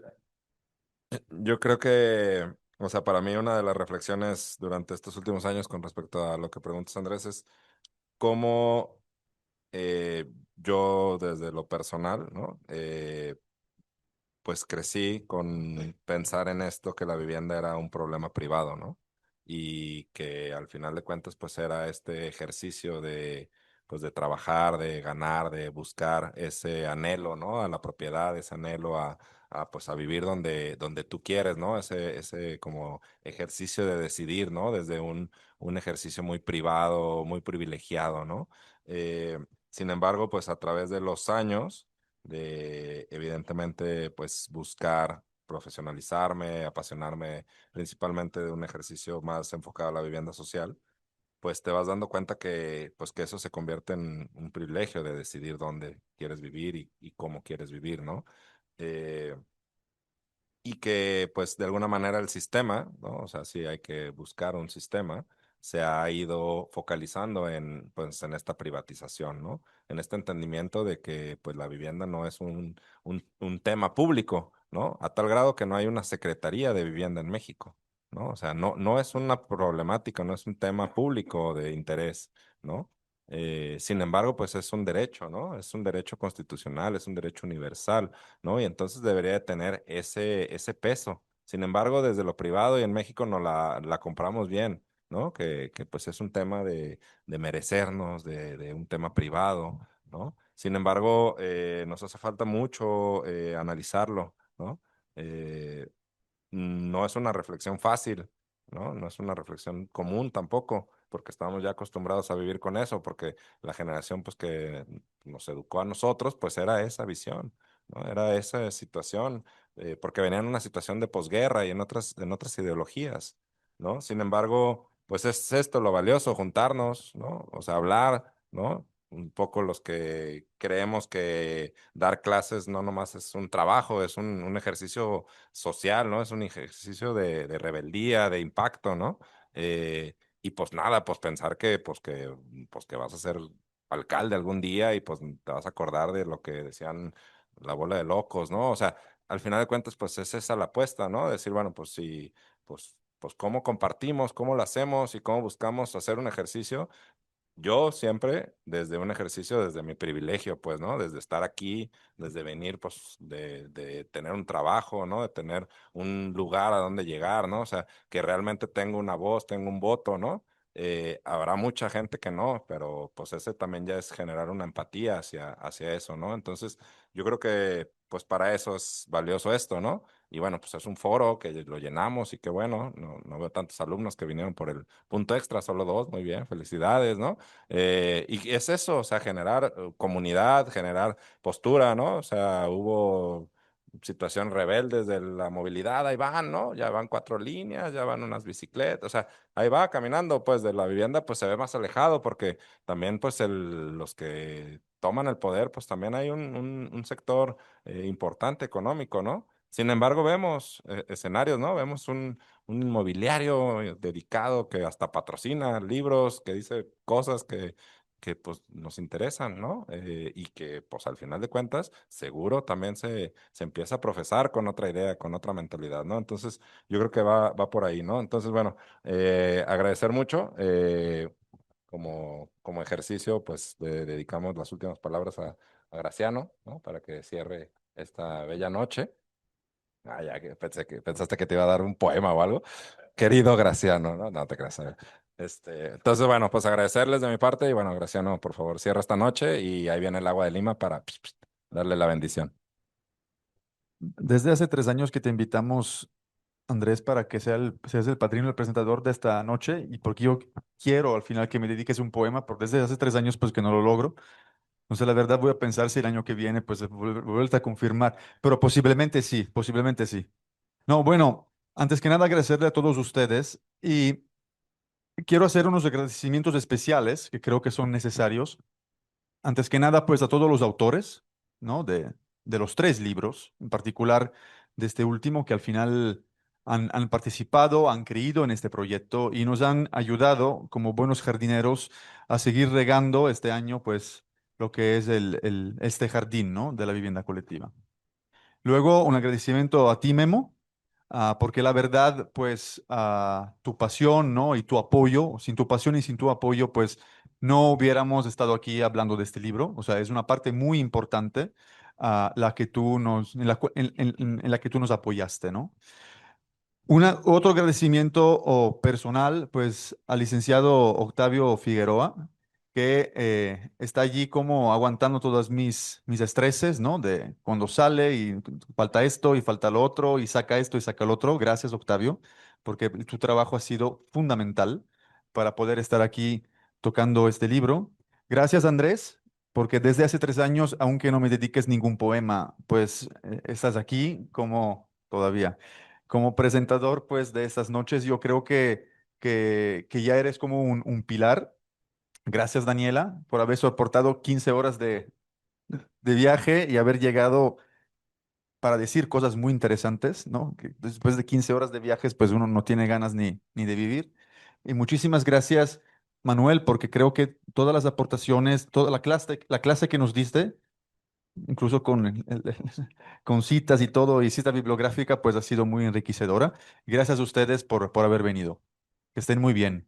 yo creo que, o sea, para mí una de las reflexiones durante estos últimos años con respecto a lo que preguntas, Andrés, es cómo yo desde lo personal, ¿no? Pues crecí con pensar en esto, que la vivienda era un problema privado, ¿no? Y que al final de cuentas, pues era este ejercicio de, pues de trabajar, de ganar, de buscar ese anhelo, ¿no? A la propiedad, ese anhelo pues a vivir donde tú quieres, ¿no? Ese como ejercicio de decidir, ¿no? Desde un ejercicio muy privado, muy privilegiado, ¿no? Sin embargo, pues a través de los años, de evidentemente pues buscar profesionalizarme, apasionarme principalmente de un ejercicio más enfocado a la vivienda social, pues te vas dando cuenta que pues que eso se convierte en un privilegio de decidir dónde quieres vivir y cómo quieres vivir, ¿no? Eh, y que pues de alguna manera el sistema, ¿no? O sea, sí hay que buscar un sistema, se ha ido focalizando en, pues, en esta privatización, ¿no? En este entendimiento de que pues la vivienda no es un tema público, ¿no? A tal grado que no hay una secretaría de vivienda en México, ¿no? O sea, no es una problemática, no es un tema público de interés, ¿no? Sin embargo, pues es un derecho, ¿no? Es un derecho constitucional, es un derecho universal, ¿no? Y entonces debería de tener ese peso. Sin embargo, desde lo privado y en México no la compramos bien, ¿no? Que pues es un tema de merecernos, de un tema privado, ¿no? Sin embargo, nos hace falta mucho analizarlo, ¿no? Eh, no es una reflexión fácil, ¿no? No es una reflexión común tampoco, porque estamos ya acostumbrados a vivir con eso, porque la generación pues que nos educó a nosotros, pues era esa visión, ¿no? Era esa situación, porque venía en una situación de posguerra y en otras ideologías, ¿no? Sin embargo, pues es esto lo valioso, juntarnos, ¿no? O sea, hablar, ¿no? Un poco los que creemos que dar clases no nomás es un trabajo, es un ejercicio social, ¿no? Es un ejercicio de rebeldía, de impacto, ¿no? y pues nada, pues pensar que vas a ser alcalde algún día y pues te vas a acordar de lo que decían la bola de locos, ¿no? O sea, al final de cuentas, pues es esa la apuesta, ¿no? Decir, bueno, pues sí, pues cómo compartimos, cómo lo hacemos y cómo buscamos hacer un ejercicio. Yo siempre desde un ejercicio, desde mi privilegio, pues, ¿no? Desde estar aquí, desde venir, pues, de tener un trabajo, ¿no? De tener un lugar a donde llegar, ¿no? O sea, que realmente tengo una voz, tengo un voto, ¿no? Habrá mucha gente que no, pero pues ese también ya es generar una empatía hacia eso, ¿no? Entonces, yo creo que, pues, para eso es valioso esto, ¿no? Y bueno, pues es un foro que lo llenamos y que bueno, no veo tantos alumnos que vinieron por el punto extra, solo dos, muy bien, felicidades, ¿no? Y es eso, o sea, generar comunidad, generar postura, ¿no? O sea, hubo situación rebeldes de la movilidad, ahí van, ¿no? Ya van 4 líneas, ya van unas bicicletas, o sea, ahí va caminando, pues de la vivienda, pues se ve más alejado porque también, pues, los que toman el poder, pues también hay un sector importante económico, ¿no? Sin embargo, vemos escenarios, ¿no? Vemos un inmobiliario dedicado que hasta patrocina libros, que dice cosas que pues nos interesan, ¿no? Y que pues al final de cuentas seguro también se empieza a profesar con otra idea, con otra mentalidad, ¿no? Entonces yo creo que va por ahí, ¿no? Entonces, bueno, agradecer mucho. Como ejercicio, pues dedicamos las últimas palabras a Graciano, ¿no? Para que cierre esta bella noche. Ah, ya que pensaste que te iba a dar un poema o algo. Querido Graciano, ¿no? No te creas. Entonces, bueno, pues agradecerles de mi parte y bueno, Graciano, por favor, cierra esta noche y ahí viene el agua de Lima para darle la bendición. Desde hace 3 años que te invitamos, Andrés, para que seas el padrino, el presentador de esta noche, y porque yo quiero al final que me dediques un poema, porque desde hace 3 años pues que no lo logro. No sé, la verdad voy a pensar si el año que viene pues vuelta a confirmar, pero posiblemente sí, posiblemente sí. No, bueno, antes que nada agradecerle a todos ustedes y quiero hacer unos agradecimientos especiales que creo que son necesarios. Antes que nada, pues a todos los autores, ¿no? De los 3 libros, en particular de este último, que al final han participado, han creído en este proyecto y nos han ayudado como buenos jardineros a seguir regando este año, pues, lo que es este jardín, ¿no? De la vivienda colectiva. Luego, un agradecimiento a ti, Memo, porque la verdad, pues, tu pasión, ¿no? Y tu apoyo, sin tu pasión y sin tu apoyo, pues, no hubiéramos estado aquí hablando de este libro. O sea, es una parte muy importante, la que tú en en la que tú nos apoyaste, ¿no? Otro agradecimiento personal, pues, al licenciado Octavio Figueroa, que está allí como aguantando todas mis estreses, ¿no? De cuando sale y falta esto y falta lo otro y saca esto y saca lo otro. Gracias, Octavio, porque tu trabajo ha sido fundamental para poder estar aquí tocando este libro. Gracias, Andrés, porque desde hace 3 años, aunque no me dediques ningún poema, pues estás aquí como todavía como presentador, pues, de estas noches, yo creo que ya eres como un pilar. Gracias, Daniela, por haber soportado 15 horas de viaje y haber llegado para decir cosas muy interesantes, ¿no? Que después de 15 horas de viajes, pues uno no tiene ganas ni de vivir. Y muchísimas gracias, Manuel, porque creo que todas las aportaciones, toda la clase que nos diste, incluso con, con citas y todo, y cita bibliográfica, pues ha sido muy enriquecedora. Gracias a ustedes por haber venido. Que estén muy bien.